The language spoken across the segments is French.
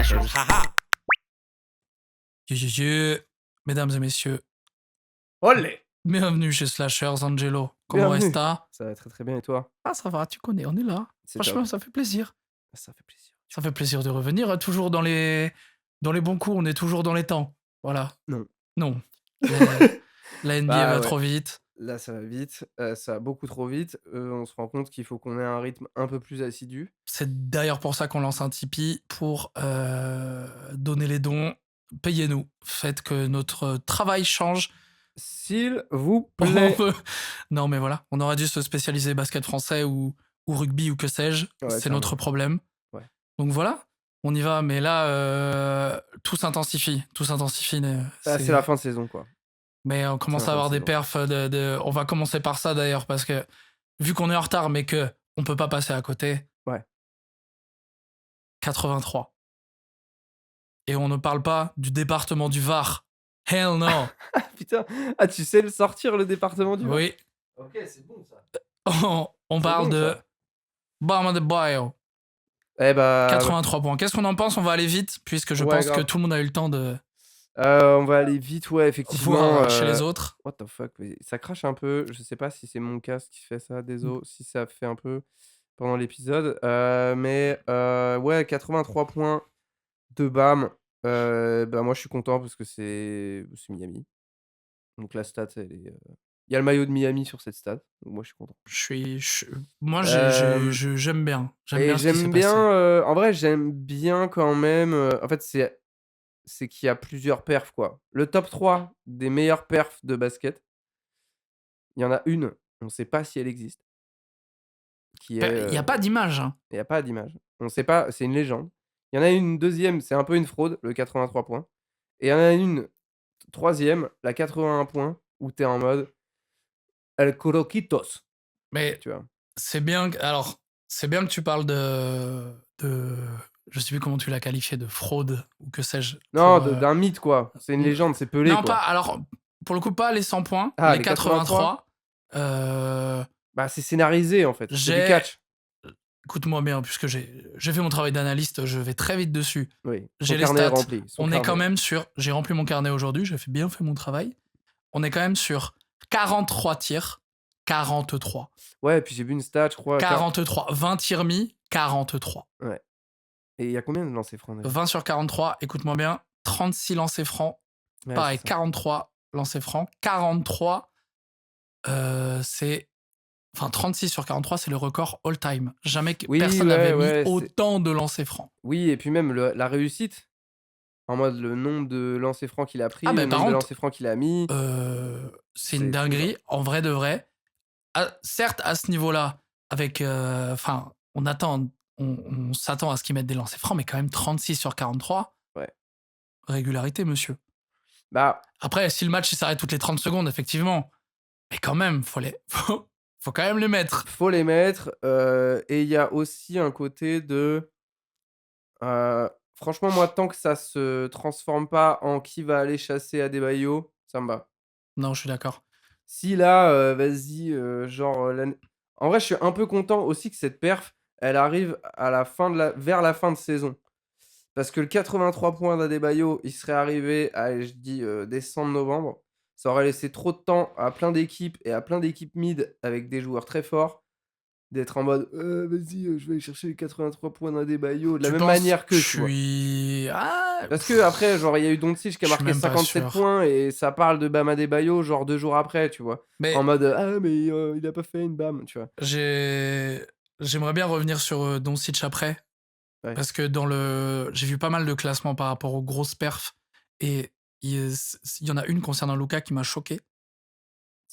Slashers. Haha. Mesdames et messieurs, Olé. bienvenue chez Slashers. Angelo, comment Bienvenue. est-ce? Ça va très très bien et toi? Ah, ça va, tu connais, on est là. C'est Franchement, top. ça fait plaisir. Ça fait plaisir. Ça fait plaisir de revenir, toujours dans les bons coups, on est toujours dans les temps. Voilà. Non. Non. La NBA Bah, va ouais. trop vite. Là, ça va vite. Ça va beaucoup trop vite. On se rend compte qu'il faut qu'on ait un rythme un peu plus assidu. C'est d'ailleurs pour ça qu'on lance un Tipeee pour donner les dons. Payez-nous. Faites que notre travail change. S'il vous On plaît. peut- Non, mais voilà, on aurait dû se spécialiser basket français ou rugby ou que sais-je. Ouais, C'est carrément. notre problème. Ouais. Donc voilà, on y va. Mais là, tout s'intensifie. Tout s'intensifie. C'est la fin de saison, quoi. Mais on commence C'est à la fin avoir de des perfs. On va commencer par ça d'ailleurs, parce que vu qu'on est en retard, mais que on peut pas passer à côté. Ouais. 83. Et on ne parle pas du département du Var. Hell no. Ah putain. Ah, tu sais le sortir, le département du Var? Oui. Ok, c'est bon ça. On C'est parle bon, de ça. Bama de Bio. Eh bah. 83 points. Qu'est-ce qu'on en pense? On va aller vite, puisque je Ouais, pense grave. que tout le monde a eu le temps de On va aller vite, ouais, effectivement. voir chez les autres. What the fuck, mais ça crache un peu. Je sais pas si c'est mon casque qui fait ça, désolé si ça fait un peu pendant l'épisode. Mais ouais, 83 points de BAM. Bah moi je suis content parce que c'est Miami. Donc la stat, elle est. Il y a le maillot de Miami sur cette stat. Donc moi je suis content. Moi, Euh, j'aime bien. J'aime Et bien ce qui s'est j'aime passé. bien. En vrai, j'aime bien quand même. En fait, c'est qu'il y a plusieurs perfs, quoi. Le top 3 des meilleurs perfs de basket, il y en a une, on sait pas si elle existe. Qui Il est. n'y a pas d'image. Hein. Il y a pas d'image. On sait pas, c'est une légende. Il y en a une deuxième, c'est un peu une fraude, le 83 points. Et il y en a une troisième, la 81 points, où tu es en mode El Coroquitos, Mais tu vois. c'est bien. Alors, c'est bien que tu parles de. Je sais plus comment tu l'as qualifié, de fraude ou que sais-je. Non, pour, d'un mythe, quoi. C'est une légende, c'est Pelé, Non, quoi. pas. Alors, pour le coup, pas les 100 points, Ah, les 83. Bah, c'est scénarisé, en fait. C'est du catch. Écoute-moi bien, puisque j'ai fait mon travail d'analyste, je vais très vite dessus. Oui. J'ai les carnet est stats. rempli. On est quand même sur. J'ai rempli mon carnet aujourd'hui, j'ai bien fait mon travail. On est quand même sur 43 tirs, 43. Ouais, et puis j'ai vu une stat, je crois. 43. 20 tirs mis, 43. Ouais. Et il y a combien de lancers francs déjà? 20 sur 43, écoute-moi bien. 36 lancers francs. Ouais, Pareil, c'est ça. 43 lancers francs. 43, c'est. Enfin, 36 sur 43, c'est le record all-time. Jamais personne n'avait mis autant de lancers francs. Oui, et puis même la réussite. En mode le nombre de lancers francs qu'il a pris, le nombre de lancers francs qu'il a mis. C'est une dinguerie, en vrai de vrai. Certes, à ce niveau-là, avec. Enfin, on s'attend à ce qu'ils mettent des lancers francs, mais quand même 36 sur 43. Ouais. Régularité, monsieur. Bah. Après, si le match s'arrête toutes les 30 secondes, effectivement. Mais quand même, faut quand même les mettre. Faut les mettre. Et il y a aussi un côté de. Franchement, moi, tant que ça se transforme pas en qui va aller chasser Adebayo, ça me va. Non, je suis d'accord. Si là, vas-y, genre, en vrai, je suis un peu content aussi que cette perf, elle arrive à la fin vers la fin de saison. Parce que le 83 points d'Adebayo, il serait arrivé à, je dis, décembre-novembre. Ça aurait laissé trop de temps à plein d'équipes et à plein d'équipes mid avec des joueurs très forts d'être en mode vas-y, je vais aller chercher les 83 points d'Adebayo de la même manière que tu vois. Parce que après, genre, il y a eu Doncic qui a marqué 57 points et ça parle de Bam Adebayo genre 2 jours après, tu vois. Mais... En mode mais il a pas fait une Bam, tu vois. J'aimerais bien revenir sur Doncic après. Ouais. Parce que j'ai vu pas mal de classements par rapport aux grosses perfs et il y en a une concernant Luka qui m'a choqué.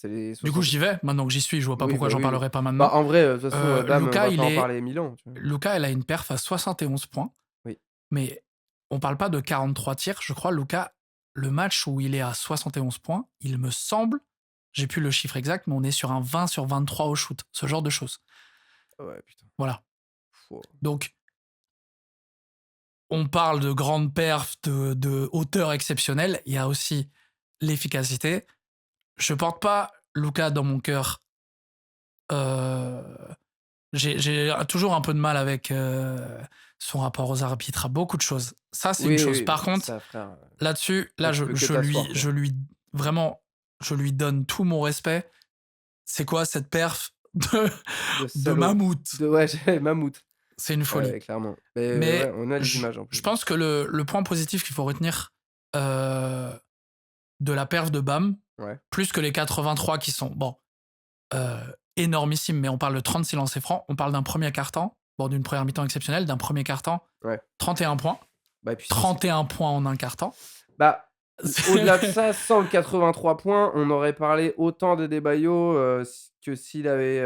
Du coup, j'y vais. Maintenant que j'y suis, je vois pas pourquoi j'en parlerai pas maintenant. Bah, en vrai, de toute façon, Bam, Luka, on va pas en parler 1000 ans. Tu vois. Luka, elle a une perf à 71 points. Oui. Mais on parle pas de 43 tirs. Je crois, Luka, le match où il est à 71 points, il me semble, j'ai plus le chiffre exact, mais on est sur un 20 sur 23 au shoot. Ce genre de choses. Ouais, putain. Voilà. Donc, on parle de grande perf, de hauteur exceptionnelle. Il y a aussi l'efficacité. Je porte pas Luka dans mon cœur. J'ai toujours un peu de mal avec son rapport aux arbitres, à beaucoup de choses. Ça, c'est une chose. Oui, Par contre, ça frère, là-dessus, là là, tu peux que t'asseoir, quoi. vraiment, je lui donne tout mon respect. C'est quoi cette perf De de salaud. mammouth? Ouais, mammouth. C'est une Ouais, folie. ouais, clairement. Mais ouais, Mais on a les images en je plus. pense que le point positif qu'il faut retenir de la perf de Bam, Ouais. plus que les 83 qui sont, bon, énormissimes, mais on parle de 36 lancers francs, on parle d'un premier quart-temps, bon, d'une première mi-temps exceptionnelle, d'un premier quart-temps, Ouais. 31 points. Bah, et puis 31 points en un quart-temps. Bah, au-delà de ça, sans le 83 points, on aurait parlé autant de Debayo que s'il avait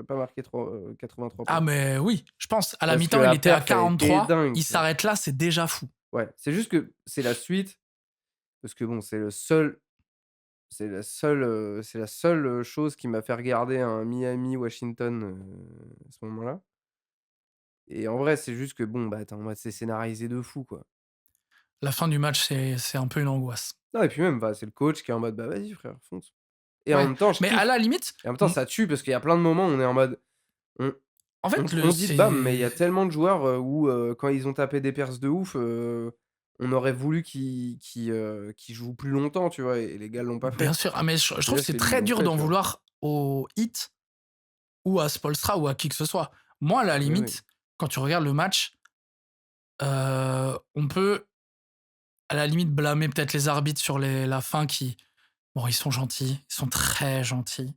pas marqué 83 Ah, points. mais oui, je pense. À la Parce que mi-temps, il la était à perf, elle était 43. dingue, Il tu vois. s'arrête là, c'est déjà fou. Ouais, c'est juste que c'est la suite, parce que bon, c'est la seule chose qui m'a fait regarder un Miami-Washington à ce moment-là. Et en vrai, c'est juste que bon, bah, tu en mode c'est scénarisé de fou, quoi. La fin du match, c'est un peu une angoisse. Non, et puis même, bah, c'est le coach qui est en mode: «Bah, vas-y frère, fonce». Et en Ouais, même temps, je mais à kiffe. la limite, Et en même temps, ça tue parce qu'il y a plein de moments où on est en mode on en on fait, on dit de Bam, mais il y a c'est tellement de joueurs, où, quand ils ont tapé des perces de ouf, on aurait voulu qu'ils jouent plus longtemps, tu vois? Et les gars l'ont pas bien fait. sûr. Ah, mais je Et trouve là, que c'est c'est lui, ils très l'ont dur fait, d'en tu vois? vouloir au Heat ou à Spoelstra ou à qui que ce soit. Moi, à la Oui, oui. limite, quand tu regardes le match, on peut, à la limite, blâmer peut-être les arbitres sur la fin qui, bon, ils sont gentils, ils sont très gentils.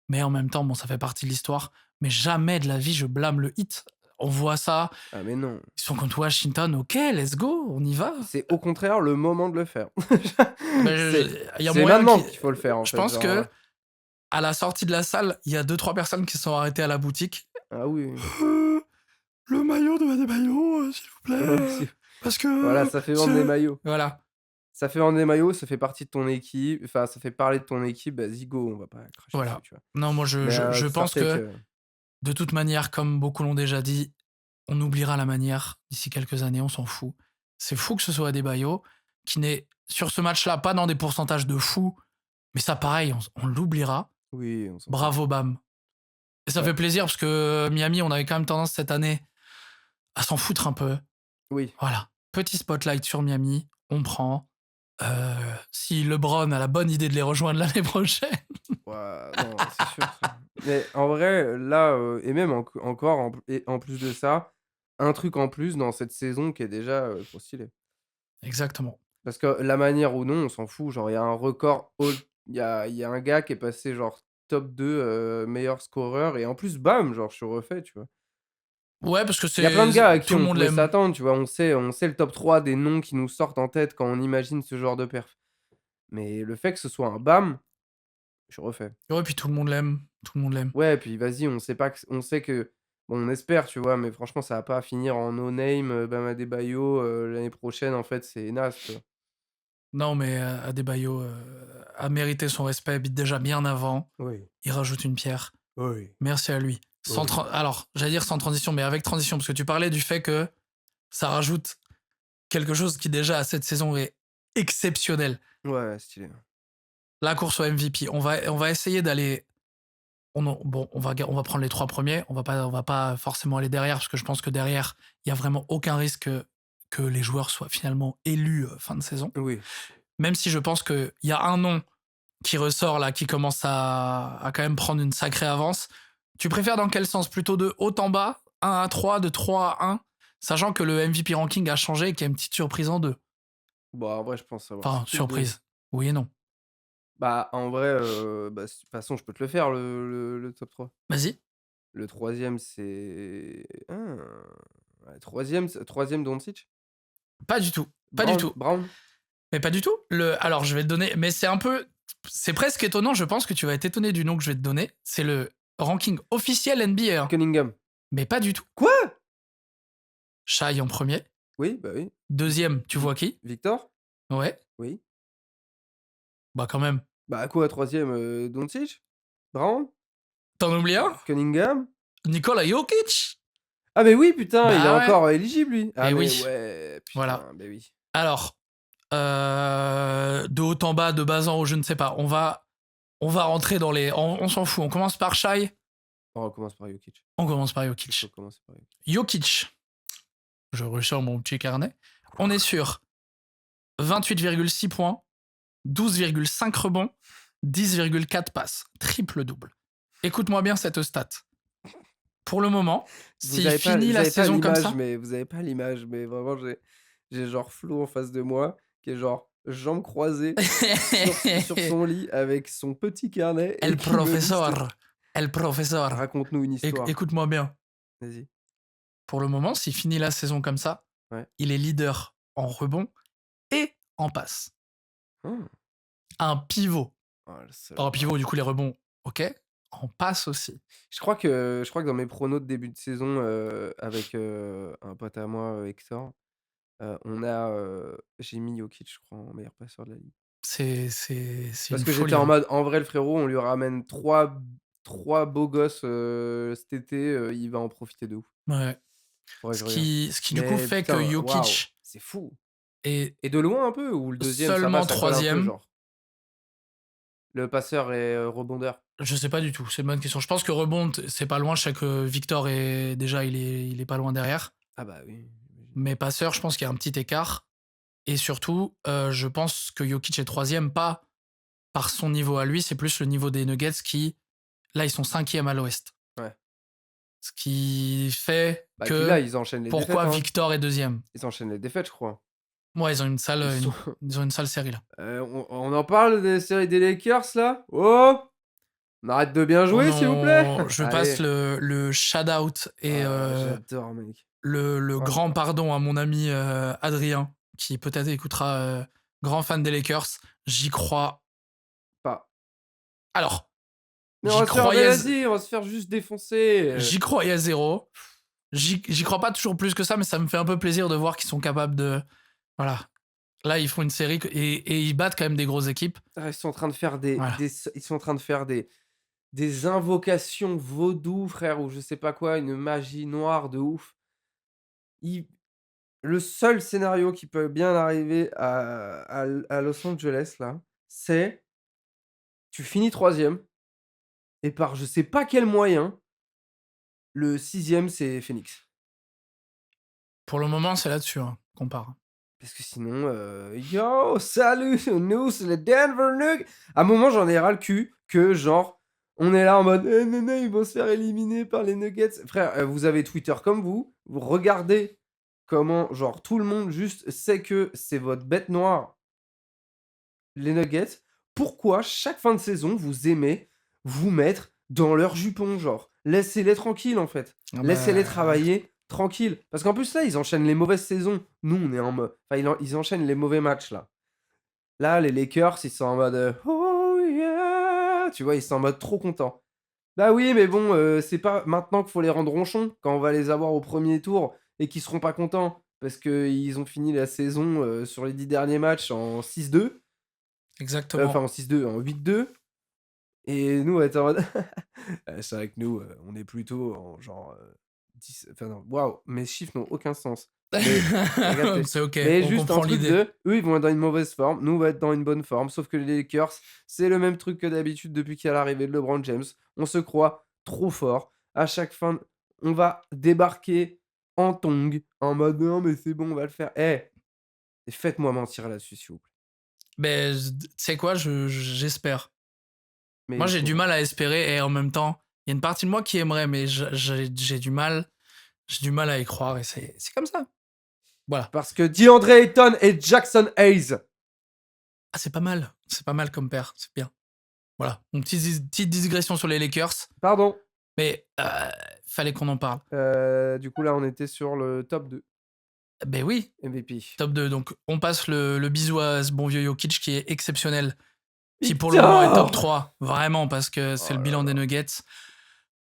Mais en même temps, bon, ça fait partie de l'histoire. Mais jamais de la vie, je blâme le Heat. On voit ça, Ah mais non, ils sont contre Washington, ok, let's go, on y va. c'est au contraire le moment de le faire. Ben, C'est il y a c'est moyen maintenant qui. qu'il faut le faire, en Je fait, pense genre, que à la sortie de la salle, il y a 2-3 personnes qui se sont arrêtées à la boutique. ah oui, Euh, le maillot de Adebayo, s'il vous plaît. oui. Si Parce voilà, que. ça fait vendre des maillots. Voilà, Ça fait vendre des maillots, ça fait partie de ton équipe, enfin, ça fait parler de ton équipe, vas-y go, on va pas cracher dessus, voilà. tu vois? Non, moi, Mais je pense Sartek, que, de toute manière, comme beaucoup l'ont déjà dit, on oubliera la manière d'ici quelques années, on s'en fout. C'est fou que ce soit Adebayo, qui n'est, sur ce match-là, pas dans des pourcentages de fou, mais ça, pareil, on l'oubliera. oui, on s'en fout. Bravo, Bam. Et ça Ouais, fait plaisir parce que Miami, on avait quand même tendance cette année à s'en foutre un peu. oui. Voilà. Petit spotlight sur Miami, on prend. Si LeBron a la bonne idée de les rejoindre l'année prochaine. Ouah, non, c'est sûr, frère. Mais en vrai, là, et même encore en plus de ça, un truc en plus dans cette saison qui est déjà, trop stylé. Exactement. Parce que la manière ou non, on s'en fout, genre il y a un record il y a un gars qui est passé genre top 2 meilleur scoreur et en plus bam, genre je suis refait, tu vois? Ouais, parce que Il y a plein c'est de gars à qui tout le on monde pouvait l'aime. s'attendre, tu vois? On sait le top 3 des noms qui nous sortent en tête quand on imagine ce genre de perf. Mais le fait que ce soit un BAM, je refais. Ouais, puis tout le monde l'aime. Tout le monde l'aime. Ouais, puis vas-y, on sait que bon, on espère, tu vois? Mais franchement, ça va pas finir en no name, Bam Adebayo, l'année prochaine, en fait, c'est naze, tu vois? Non, mais Adebayo a mérité son respect déjà bien avant. Oui, Il rajoute une pierre. oui, Merci à lui. oui. Alors, j'allais dire sans transition, mais avec transition, parce que tu parlais du fait que ça rajoute quelque chose qui déjà à cette saison est exceptionnel. Ouais, stylé. La course au MVP. On va essayer d'aller. Bon, on va prendre les 3 premiers. On va pas forcément aller derrière, parce que je pense que derrière, il y a vraiment aucun risque que les joueurs soient finalement élus fin de saison. Oui. Même si je pense qu'il y a un nom qui ressort là, qui commence à quand même prendre une sacrée avance. Tu préfères dans quel sens? Plutôt de haut en bas, 1 à 3, de 3 à 1, sachant que le MVP ranking a changé et qu'il y a une petite surprise en deux. Bah, en vrai, je pense savoir Enfin, c'est qui le 2. surprise. Oui et non. Bah, en vrai, bah, de toute façon, je peux te le faire le top 3. Vas-y. Le troisième c'est ouais, 3e Doncic? Pas du tout. Pas du Brown tout. Brown? Mais pas du tout. Alors, je vais te donner. Mais c'est un peu. C'est presque étonnant. Je pense que tu vas être étonné du nom que je vais te donner. C'est le ranking officiel NBA, hein. Cunningham. Mais pas du tout. Quoi? Shai en premier. Oui, bah, oui. Deuxième, tu vois qui? Victor? Ouais. Oui. Bah, quand même. Bah, quoi, troisième e Doncic? Brown? T'en oublies un? Cunningham? Nikola Jokic. Ah, mais oui, putain, il est Bah ouais. encore éligible, lui. Ah, Et mais oui. ouais, Voilà. putain, bah, oui. Alors, de haut en bas, de bas en haut, je ne sais pas. On va rentrer dans les. On s'en fout. On commence par Shai. On commence par Jokic. On commence par Il Jokic. faut commencer par Jokic. Jokic, je ressors mon petit carnet. On est sur 28,6 points, 12,5 rebonds, 10,4 passes. Triple-double. Écoute-moi bien cette stat. Pour le moment, s'il finit la saison comme ça... Vous avez pas l'image, mais vraiment, j'ai genre Flo en face de moi, qui est genre jambes croisées sur son lit avec son petit carnet. El professeur. Raconte-nous une histoire. Écoute-moi bien. Vas-y. Pour le moment, s'il finit la saison comme ça, il est leader en rebond et en passe. Un pivot. Pas un pivot, du coup, les rebonds, ok. En passe aussi. Je crois que dans mes pronos de début de saison, avec un pote à moi, Hector, j'ai mis Jokic, je crois, en meilleur passeur de la ligue. C'est Parce une que folie. j'étais en mode, en vrai, le frérot, on lui ramène trois beaux gosses cet été, il va en profiter de ouf. Ouais. Faudrait Ce que je regarde. qui du coup Mais fait putain, que Jokic waouh, c'est fou. est Et de loin un peu, ou le deuxième, ça seulement va, ça colle un peu, troisième. genre? Le passeur et rebondeur. Je sais pas du tout, c'est une bonne question. Je pense que rebond, c'est pas loin. Je sais que Victor est déjà, il est pas loin derrière. Ah bah oui. Mais passeur, je pense qu'il y a un petit écart. Et surtout, je pense que Jokic est troisième, pas par son niveau à lui, c'est plus le niveau des Nuggets qui, là, ils sont 5e à l'Ouest. Ouais. Ce qui fait Bah, que puis là, ils enchaînent les pourquoi défaites, hein. Victor est deuxième. Ils enchaînent les défaites, je crois. Ouais, ils ont une sale, ils ont une sale série là. On en parle des séries des Lakers là? Oh! On arrête de bien jouer, s'il vous plaît. Je Allez. passe le shout-out et J'adore, mec. le grand pardon à mon ami Adrien, qui peut-être écoutera, grand fan des Lakers. J'y crois Pas. Alors, Mais on va se faire juste défoncer. J'y croyais à zéro. J'y crois pas toujours plus que ça, mais ça me fait un peu plaisir de voir qu'ils sont capables de... Voilà. Là, ils font une série et ils battent quand même des grosses équipes. Ils sont en train de faire Voilà. ils sont en train de faire des invocations vaudou, frère, ou je sais pas quoi, une magie noire de ouf. Le seul scénario qui peut bien arriver à Los Angeles, là, c'est tu finis 3e et par je sais pas quel moyen, le 6e, c'est Phoenix. Pour le moment, c'est là-dessus qu'on part. Parce que sinon, yo, salut, nous, c'est les Denver Nuggets. À un moment, j'en ai ras le cul que, genre, on est là en mode, non, ils vont se faire éliminer par les Nuggets. Frère, vous avez Twitter comme vous regardez comment, genre, tout le monde juste sait que c'est votre bête noire, les Nuggets. Pourquoi, chaque fin de saison, vous aimez vous mettre dans leur jupon, genre? Laissez-les tranquilles, en fait. Laissez-les travailler tranquille. Parce qu'en plus, là, ils enchaînent les mauvaises saisons. Nous, on est en mode... Enfin, ils enchaînent les mauvais matchs, là. Là, les Lakers, ils sont en mode... oh yeah! Tu vois, ils sont en mode trop contents. Bah oui, mais bon, c'est pas maintenant qu'il faut les rendre ronchons, quand on va les avoir au premier tour, et qu'ils seront pas contents, parce qu'ils ont fini la saison sur les 10 derniers matchs en 6-2. Exactement. Enfin, en 6-2, en 8-2. Et nous, on va être en mode... c'est vrai que nous, on est plutôt en genre... 10... Enfin non, waouh, mes chiffres n'ont aucun sens. Mais, c'est ok, mais on juste un comprend truc l'idée. eux, ils vont être dans une mauvaise forme, nous, on va être dans une bonne forme. Sauf que les Lakers, c'est le même truc que d'habitude depuis qu'il y a l'arrivée de LeBron James. On se croit trop fort. À chaque fin, on va débarquer en tongs, en mode non, mais c'est bon, on va le faire. Faites-moi mentir là-dessus, s'il vous plaît. Mais tu sais quoi, j'espère. Mais moi, j'ai du mal à espérer et en même temps, il y a une partie de moi qui aimerait, mais j'ai du mal à y croire et c'est comme ça. Voilà. Parce que DeAndre Ayton et Jackson Hayes. Ah, c'est pas mal comme paire, c'est bien. Voilà, une petite digression sur les Lakers. Pardon. Mais fallait qu'on en parle. Du coup, là, on était sur le top 2. Ben oui. MVP. Top 2. Donc, on passe le bisou à ce bon vieux Jokic qui est exceptionnel. Qui pour le moment est top 3. Vraiment, parce que c'est le bilan des Nuggets.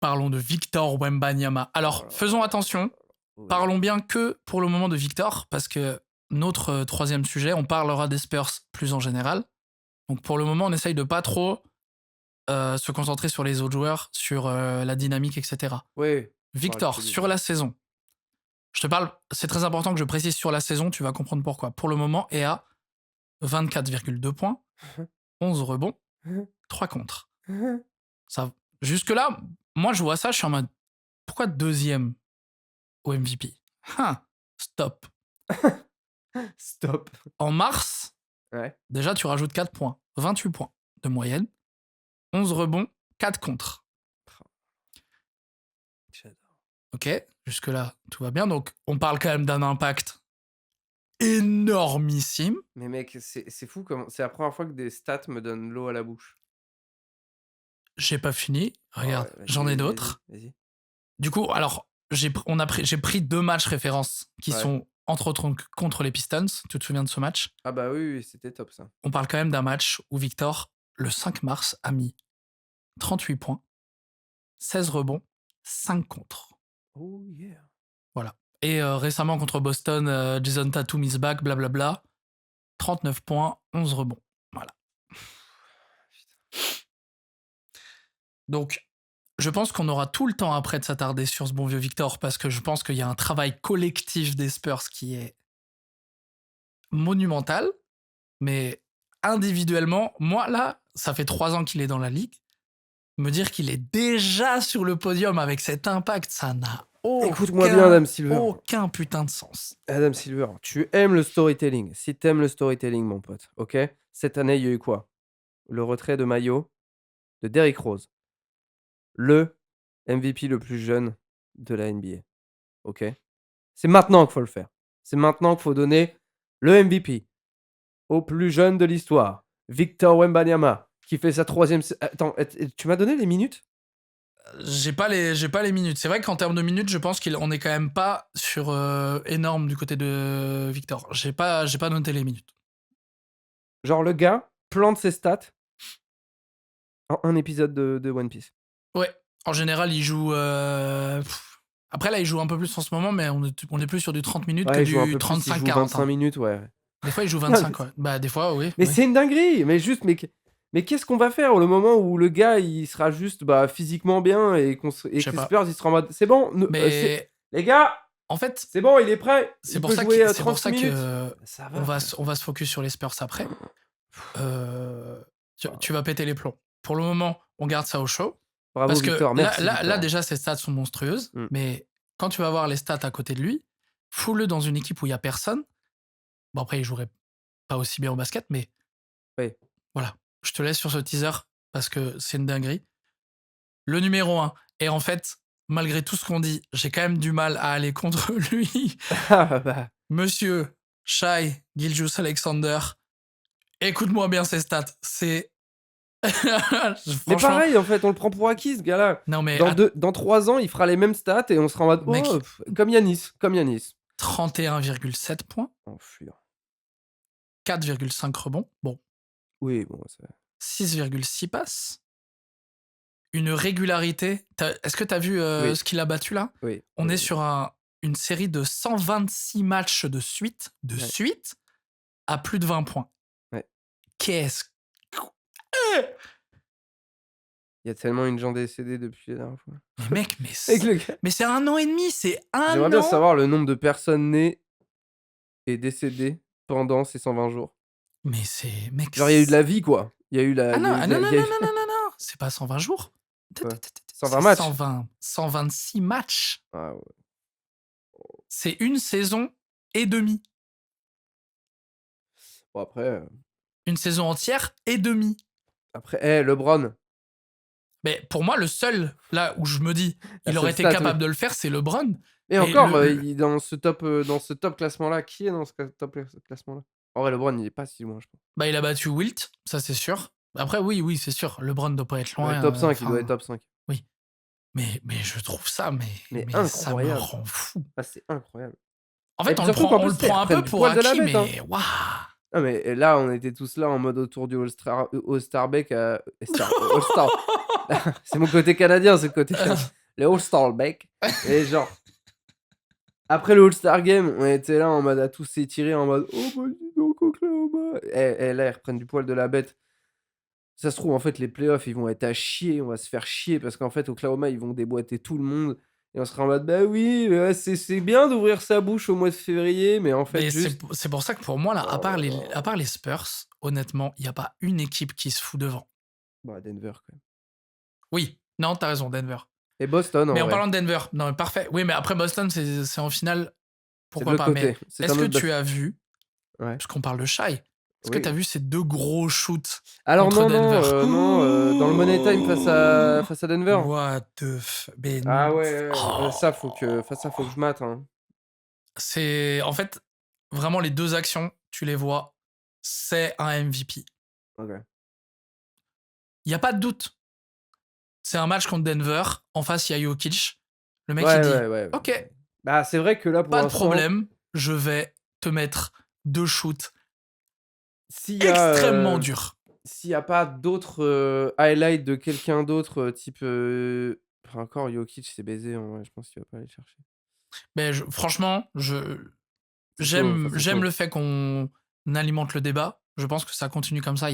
Parlons de Victor Wembanyama. Alors, faisons attention. Parlons bien que pour le moment de Victor, parce que notre troisième sujet, on parlera des Spurs plus en général. Donc, pour le moment, on essaye de pas trop se concentrer sur les autres joueurs, sur la dynamique, etc. Oui. Victor, sur la saison. Je te parle, c'est très important que je précise sur la saison, tu vas comprendre pourquoi. Pour le moment, est à 24,2 points, 11 rebonds, 3 contres. Ça, jusque-là, moi, je vois ça, je suis en mode, pourquoi deuxième au MVP? Stop. Stop. En mars, Ouais. déjà, tu rajoutes 4 points, 28 points de moyenne, 11 rebonds, 4 contres. J'adore. Ok, jusque-là, tout va bien. Donc, on parle quand même d'un impact énormissime. Mais mec, c'est fou comment. C'est la première fois que des stats me donnent l'eau à la bouche. J'ai pas fini. Oh, Regarde, ouais, j'en ai d'autres. Vas-y. Du coup, alors, j'ai pris 2 matchs références qui Ouais. sont entre autres contre les Pistons. Tu te souviens de ce match? Ah bah oui, c'était top ça. On parle quand même d'un match où Victor, le 5 mars, a mis 38 points, 16 rebonds, 5 contres. Oh yeah. Voilà. Et récemment contre Boston, Jason Tatum is back, blablabla. 39 points, 11 rebonds. Voilà. Donc, je pense qu'on aura tout le temps après de s'attarder sur ce bon vieux Victor parce que je pense qu'il y a un travail collectif des Spurs qui est monumental. Mais individuellement, moi là, ça fait 3 ans qu'il est dans la ligue. Me dire qu'il est déjà sur le podium avec cet impact, ça n'a Écoute-moi bien, Adam Silver. aucun putain de sens. Adam Silver, tu aimes le storytelling. Si t'aimes le storytelling, mon pote, ok? Cette année, il y a eu quoi? Le retrait de maillot de Derrick Rose. Le MVP le plus jeune de la NBA. Ok? C'est maintenant qu'il faut le faire. C'est maintenant qu'il faut donner le MVP au plus jeune de l'histoire. Victor Wembanyama, qui fait sa 3e. Attends, tu m'as donné les minutes? J'ai pas les minutes. C'est vrai qu'en termes de minutes, je pense qu'on est quand même pas sur énorme du côté de Victor. J'ai pas noté les minutes. Genre, le gars plante ses stats en un épisode de One Piece. Ouais. En général, il joue. Après, là, il joue un peu plus en ce moment, mais on est plus sur du 30 minutes Ouais, que il joue un du peu plus, il joue 35-40. 25 minutes, ouais. Des fois, il joue 25, ouais. Bah, des fois, oui. Mais oui. c'est une dinguerie. Mais juste, mais qu'est-ce qu'on va faire le moment où le gars il sera juste physiquement bien et que les Spurs ils seront en mode c'est bon, mais les gars, en fait, c'est bon, il est prêt. c'est Il pour peut ça jouer que c'est pour ça minutes. que Ça on va se focus sur les Spurs après. Tu vas péter les plombs. Pour le moment, on garde ça au chaud. Bravo Parce Victor, que merci. là, déjà, ses stats sont monstrueuses. Mm. Mais quand tu vas voir les stats à côté de lui, fous-le dans une équipe où il n'y a personne. Bon, après, il jouerait pas aussi bien au basket, mais Oui. voilà. Je te laisse sur ce teaser parce que c'est une dinguerie. Le numéro 1. Et en fait, malgré tout ce qu'on dit, j'ai quand même du mal à aller contre lui. Monsieur Shai Gilgeous-Alexander, écoute-moi bien ses stats. C'est. Mais pareil, en fait, on le prend pour acquis, ce gars-là. Non, mais dans 3 ans, il fera les mêmes stats et on sera en mode Mec, comme Yanis. 31,7 points. Enflure. 4,5 rebonds. Bon. Oui, bon, ça. 6,6 passes. Une régularité. Est-ce que tu as vu Oui. ce qu'il a battu là? Oui. On est sur une série de 126 matchs de suite, à plus de 20 points. Ouais. Qu'est-ce Il y a tellement une gens décédés depuis la dernière fois. Mais mec, mais c'est 1 an et demi, c'est un an. J'aimerais bien savoir le nombre de personnes nées et décédées pendant ces 120 jours. Mais c'est... Mec, genre, il y a eu de la vie, quoi. Il y a eu la... Ah non, il y a eu non. C'est pas 120 jours. Ouais. 120 matchs. 126 matchs. Ah ouais. C'est une saison et demie. Bon, après... Une saison entière et demie. Après, LeBron. Mais pour moi, le seul, là où je me dis, il aurait été capable de le faire, c'est LeBron. Et encore, dans ce top classement-là, qui est dans ce top classement-là? En vrai, LeBron, il est pas si loin, je pense. Bah, il a battu Wilt, ça c'est sûr. Après, oui, c'est sûr. LeBron doit pas être loin. Top 5, il doit être top 5. Oui. Mais je trouve ça, mais ça me rend fou. Ah, c'est incroyable. En fait, on le prend un peu pour acquis, mais waouh. Non, mais là, on était tous là en mode autour du All-Star Break. All-Star. C'est mon côté canadien, c'est le côté canadien. Le All-Star Break. Et genre, après le All-Star Game, on était là en mode à tous s'étirer en mode oh, bah, dis donc, Oklahoma. Et là, ils reprennent du poil de la bête. Ça se trouve, en fait, les playoffs, ils vont être à chier. On va se faire chier parce qu'en fait, Oklahoma, ils vont déboîter tout le monde. Et on sera en mode, bah oui, c'est bien d'ouvrir sa bouche au mois de février, mais en fait, c'est pour ça que pour moi, là, à part les Spurs, honnêtement, il n'y a pas une équipe qui se fout devant. Bah, Denver, quand même. Oui, non, t'as raison, Denver. Et Boston, en Mais en vrai. parlant de Denver, non, mais parfait. Oui, mais après Boston, c'est en finale, C'est de pourquoi l'autre pas. Mais côté. C'est est-ce un que autre tu basket. as vu, Ouais. parce qu'on parle de Shai, est-ce que tu as Oui. vu ces 2 gros shoots Alors contre non, Denver? non, non, dans le Money Time face à Denver. What the f Ah ben, ouais, ouais, oh! ça, faut que je mate, hein. C'est en fait, vraiment les 2 actions, tu les vois, c'est un MVP. OK. Il y a pas de doute. C'est un match contre Denver, en face, il y a Jokic. Le mec, il Ouais, dit: ouais, ouais, ouais. «OK, Bah, c'est vrai que là, pour pas de l'instant, problème, je vais te mettre 2 shoots s'il y a, extrêmement durs». s'il y a pas d'autres, highlights de quelqu'un d'autre, type, enfin encore Jokic, c'est baisé en vrai, je pense qu'il va pas aller chercher. Mais franchement, C'est chaud, enfin, c'est j'aime chaud. le fait qu'on alimente le débat. Je pense que ça continue comme ça,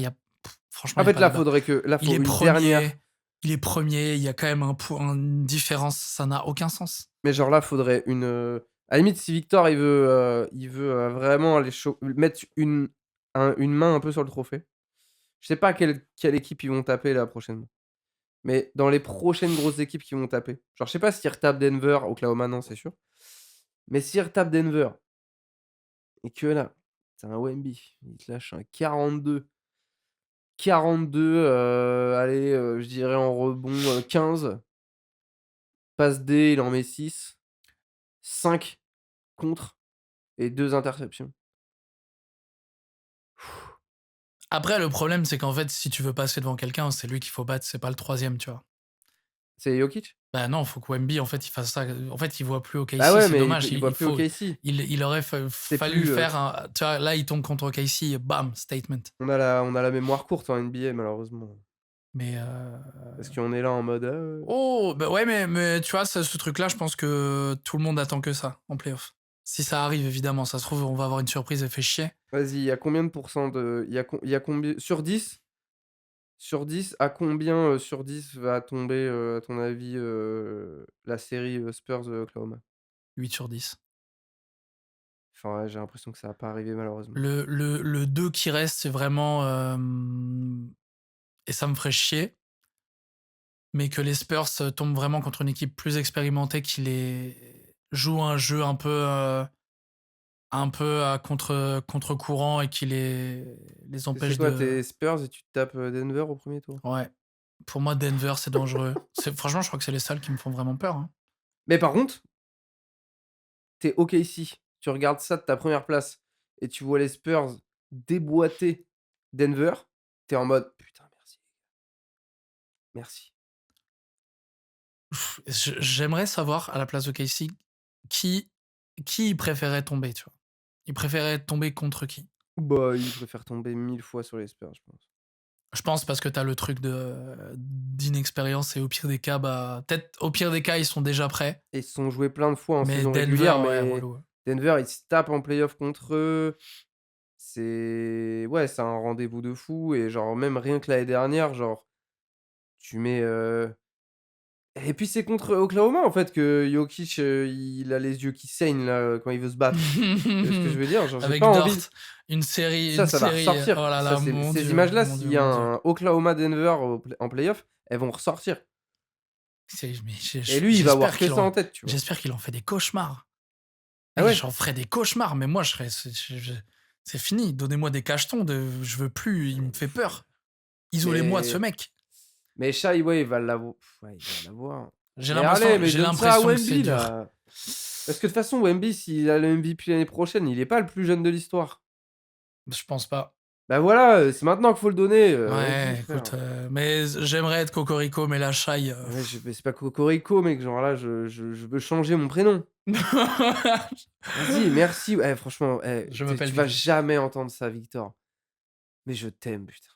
franchement, En il y a fait, pas débat. là, Il faut est une premier, dernière, il est premier. Il y a quand même une différence, ça n'a aucun sens. mais genre là, faudrait une, à la limite, si Victor, vraiment aller mettre une main un peu sur le trophée. Je sais pas quelle équipe ils vont taper là prochainement. Mais dans les prochaines grosses équipes qui vont taper, genre je sais pas s'ils retapent Denver, Oklahoma non, c'est sûr. Mais s'ils retapent Denver et que là, tu un Wemby, il te lâche un 42, allez, je dirais en rebond, 15, passe D, il en met 6, 5 contre et 2 interceptions. Après, le problème, c'est qu'en fait, si tu veux passer devant quelqu'un, c'est lui qu'il faut battre, c'est pas le troisième, tu vois. C'est Jokic? Bah non, faut que Wemby, en fait, il fasse ça. En fait, il voit plus Bah OKC, ouais, c'est mais dommage. il voit plus OKC. Il aurait C'est fallu plus, faire un. Tu vois, là, il tombe contre OKC, bam, statement. on a la mémoire courte en NBA malheureusement. Mais Parce qu'on est là en mode, oh, bah ouais, mais tu vois, ce truc-là, je pense que tout le monde attend que ça en playoff. Si ça arrive, évidemment, ça se trouve, on va avoir une surprise et fait chier. vas-y, il y a combien de pourcents de il y a combien sur 10. Sur 10, à combien, sur 10 va tomber, à ton avis, la série, Spurs, Oklahoma? 8/10. Enfin, ouais, j'ai l'impression que ça va pas arriver malheureusement. Le 2 qui reste, c'est vraiment. Et ça me ferait chier, mais que les Spurs tombent vraiment contre une équipe plus expérimentée qui les joue un jeu un peu à contre-courant et qui les C'est empêche quoi? de. Tu Spurs et tu te tapes, Denver au premier tour? Ouais. Pour moi, Denver, c'est dangereux. Franchement, je crois que c'est les seuls qui me font vraiment peur, hein. Mais par contre, tu OKC, tu regardes ça de ta première place et tu vois les Spurs déboîter Denver, tu es en mode: «Putain merci, merci». J'aimerais savoir, à la place de Casey, qui il préférait tomber, tu vois? Il préférait tomber contre qui? Bah, ils préfèrent tomber 1000 fois sur les Spurs, je pense. Je pense parce que tu as le truc d'inexpérience et au pire des cas, bah, peut-être au pire des cas, ils sont déjà prêts. Et ils se sont joués plein de fois en Mais saison Denver, régulière, ouais, mais relou, ouais. Denver, ils se tapent en playoff contre eux. C'est ouais, c'est un rendez-vous de fou et genre même rien que l'année dernière, genre tu mets, et puis c'est contre Oklahoma en fait que Jokic, il a les yeux qui saignent là, quand il veut se battre. Tu vois ce que je veux dire? Genre j'ai pas Avec Dort, envie une ça va série, ressortir. oh là Ça là, c'est mon ces Dieu, images-là, mon s'il Dieu, y a mon Dieu. un Oklahoma-Denver en playoff, elles vont ressortir Mais et lui, il va avoir que ça en tête, tu vois? j'espère qu'il en fait des cauchemars. Ah Mec, ouais? j'en ferais des cauchemars, mais moi, je serais, c'est fini. Donnez-moi des cachetons, je veux plus, il me fait peur. Isolez-moi de ce Mais mec. Shai, ouais, il va ouais, il va l'avoir. Mais allez, mais J'ai donne ça à l'impression que c'est Wemby dur. là! Parce que de toute façon, Wemby, s'il a le MVP l'année prochaine, il est pas le plus jeune de l'histoire. Je pense pas. Bah voilà, c'est maintenant qu'il faut le donner, vas-y Ouais, frère. écoute, mais j'aimerais être Cocorico, mais la Shai. Ouais, mais c'est pas Cocorico mec, genre là, je veux changer mon prénom. Vas-y, merci, eh franchement, Je tu m'appelle vas Victor. jamais entendre ça, Victor. Mais je t'aime, putain.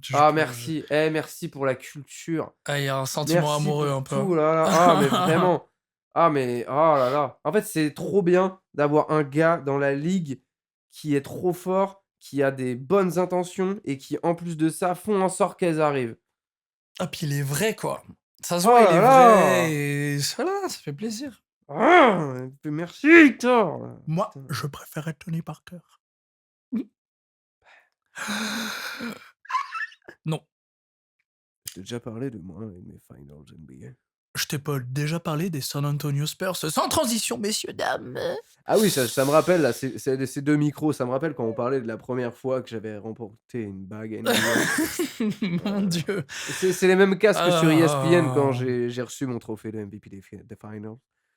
Je Ah peux- je- merci, merci pour la culture. Ah, il y a un sentiment Merci amoureux pour un peu, tout, hein. là là. Ah mais vraiment. Ah mais oh là là. En fait, c'est trop bien d'avoir un gars dans la ligue qui est trop fort, qui a des bonnes intentions et qui, en plus de ça, font en sorte qu'elles arrivent. Ah, puis il est vrai, quoi. Ça se Oh voit, il là est vrai, là! et voilà, ça fait plaisir. Ah! Merci Victor! Moi, Putain. je préférais Tony Parker. Non. Je t'ai déjà parlé de moi et de mes finals NBA. Je t'ai pas déjà parlé des San Antonio Spurs? Sans transition, messieurs, dames. Ah oui, ça me rappelle là, ces 2 micros, ça me rappelle quand on parlait de la première fois que j'avais remporté une bague NBA. Mon Heu, Dieu. c'est les mêmes casques que sur ESPN quand Ah. j'ai reçu mon trophée de MVP des finals.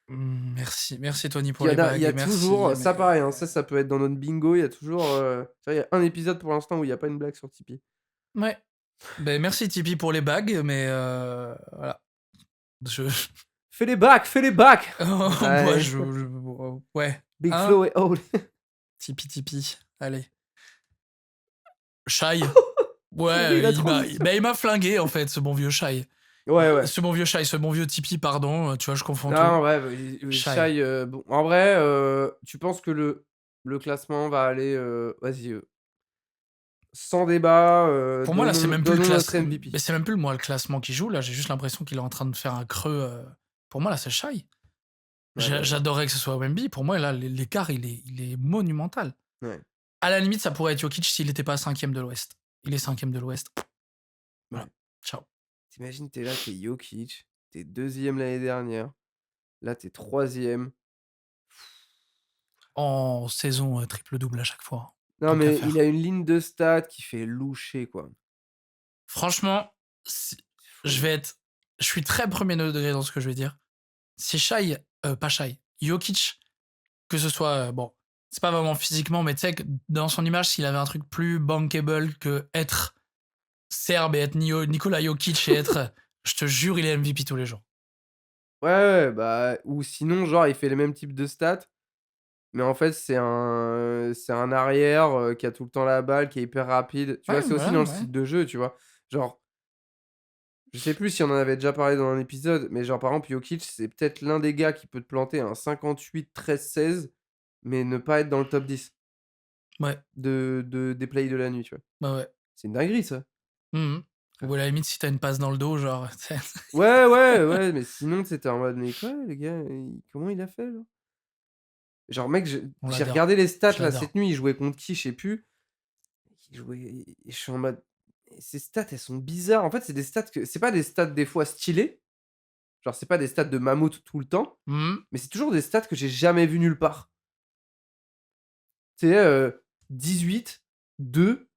Merci Tony pour Il y les en a il y bagues a et toujours merci, ça mais pareil, hein, ça peut être dans notre bingo, il y a toujours, tu vois, il y a un épisode pour l'instant où il y a pas une blague sur Tipeee. ouais. Ben merci Tipeee pour les bagues, mais voilà. Je Fais les bacs, fais les bacs! moi Ouais, ouais, Big hein? Flo et Oli. Tipeee, allez. Shai, Pourri ouais, la transition. il m'a flingué en fait, ce bon vieux Shai. Ouais, ouais. Ce bon vieux Tipeee, pardon, tu vois, je confonds tout. Non, ouais, bah, Shai. Shai, bon, en vrai, tu penses que le classement va aller, vas-y, sans débat, Pour moi là, c'est même plus le donnons notre mais MVP. c'est même plus moi le classement qui joue, là, j'ai juste l'impression qu'il est en train de faire un creux, pour moi là, c'est Shai. Ouais, bah, J'adorerais que ce soit Wemby, pour moi là, l'écart il est monumental. ouais, À la limite, ça pourrait être Jokic s'il était pas 5e de l'Ouest. Il est 5e de l'Ouest. Voilà, ouais. ciao. Tu imagines, tu là, tu Jokic, tu es 2e l'année dernière, là, tu es 3e. En saison, triple-double à chaque fois, Non, tant qu'à mais il faire. a une ligne de stats qui fait loucher, quoi. Franchement, si C'est je fou. vais être je suis très premier degré dans ce que je vais dire. Si Shai, pas Shai, Jokic, que ce soit, bon, c'est pas vraiment physiquement, mais tu sais que dans son image, s'il avait un truc plus bankable que être serbe et être Nikola Jokic et être, je te jure, il est MVP tous les jours. Ouais, ouais, bah, ou sinon, genre, il fait les mêmes types de stats, mais en fait, c'est un arrière, qui a tout le temps la balle, qui est hyper rapide. Tu vois, Ouais, c'est aussi voilà, dans le ouais. style de jeu, tu vois? Genre, je sais plus si on en avait déjà parlé dans un épisode, mais genre, par exemple, Jokic, c'est peut-être l'un des gars qui peut te planter un 58-13-16, mais ne pas être dans le top 10 Ouais, des plays de la nuit, tu vois? bah, ouais. C'est une dinguerie, ça. Mmh. Ou à la limite, si t'as une passe dans le dos, genre, tu sais. Ouais, ouais, ouais, mais sinon, tu sais, tu en mode: «Mais quoi, le gars, comment il a fait, genre?» Genre, mec, On j'ai l'adore. regardé les stats, Je là, l'adore. cette nuit, il jouait contre qui, je sais plus. Il jouait et je suis en mode: «Mais ces stats, elles sont bizarres». En fait, c'est des stats que c'est pas des stats, des fois, stylés, genre, c'est pas des stats de mammouth tout le temps, Mmh. mais c'est toujours des stats que j'ai jamais vues nulle part. Tu sais, 18, 2,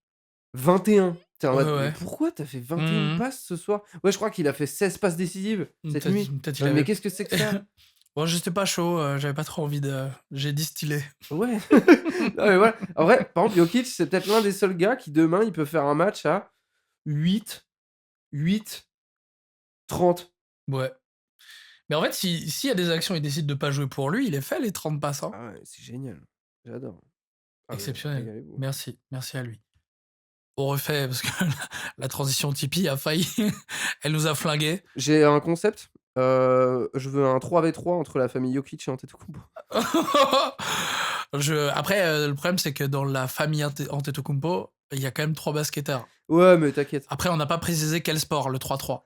21. Tu es en Ouais, mode: «Mais ouais. pourquoi tu as fait 21 Mmh mh. passes ce soir?» Ouais, je crois qu'il a fait 16 passes décisives cette nuit. Peut-être Je il me dis: «Mais avait qu'est-ce que c'est que ça?» bon, j'étais pas chaud, j'avais pas trop envie de j'ai distillé. Ouais. Non, mais voilà. En vrai, par exemple, Jokic, c'est peut-être l'un des seuls gars qui demain, il peut faire un match à 8, 8, 30. Ouais. Mais en fait, s'il y a des actions, il décide de pas jouer pour lui, il les fait les 30 passes, hein. Ah ouais, c'est génial. J'adore. Ah ouais, Exceptionnel. régalez-vous. Merci à lui. On refait parce que la transition Tipeee a failli elle nous a flingués. J'ai un concept, je veux un 3v3 entre la famille Jokic et Antetokounmpo. Après, le problème, c'est que dans la famille Antetokounmpo, il y a quand même 3 basketteurs. Ouais, mais t'inquiète. Après, on n'a pas précisé quel sport, le 3-3.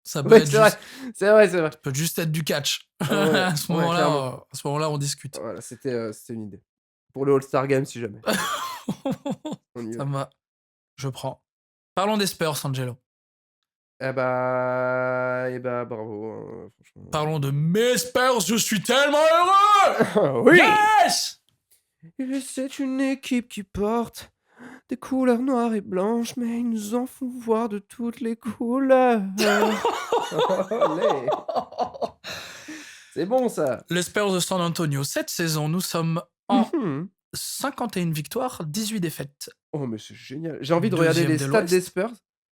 Ça peut Ouais, être c'est vrai, juste c'est vrai, c'est vrai. ça peut juste être du catch. Ouais, ouais, clairement. À ce moment-là, on discute. Voilà, c'était une idée. Pour le All-Star Game, si jamais. On y Ça va. me va, je prends. Parlons des Spurs, Angelo. Eh bah, bravo, franchement. Parlons de mes Spurs, je suis tellement heureux! Oui! Yes! Et c'est une équipe qui porte des couleurs noires et blanches, mais ils nous en font voir de toutes les couleurs. Olé! C'est bon ça! Les Spurs de San Antonio, cette saison, nous sommes en Mmh. 51 victoires, 18 défaites. Oh mais c'est génial. J'ai envie de regarder Deuxième les de stats des l'Ouest. Spurs.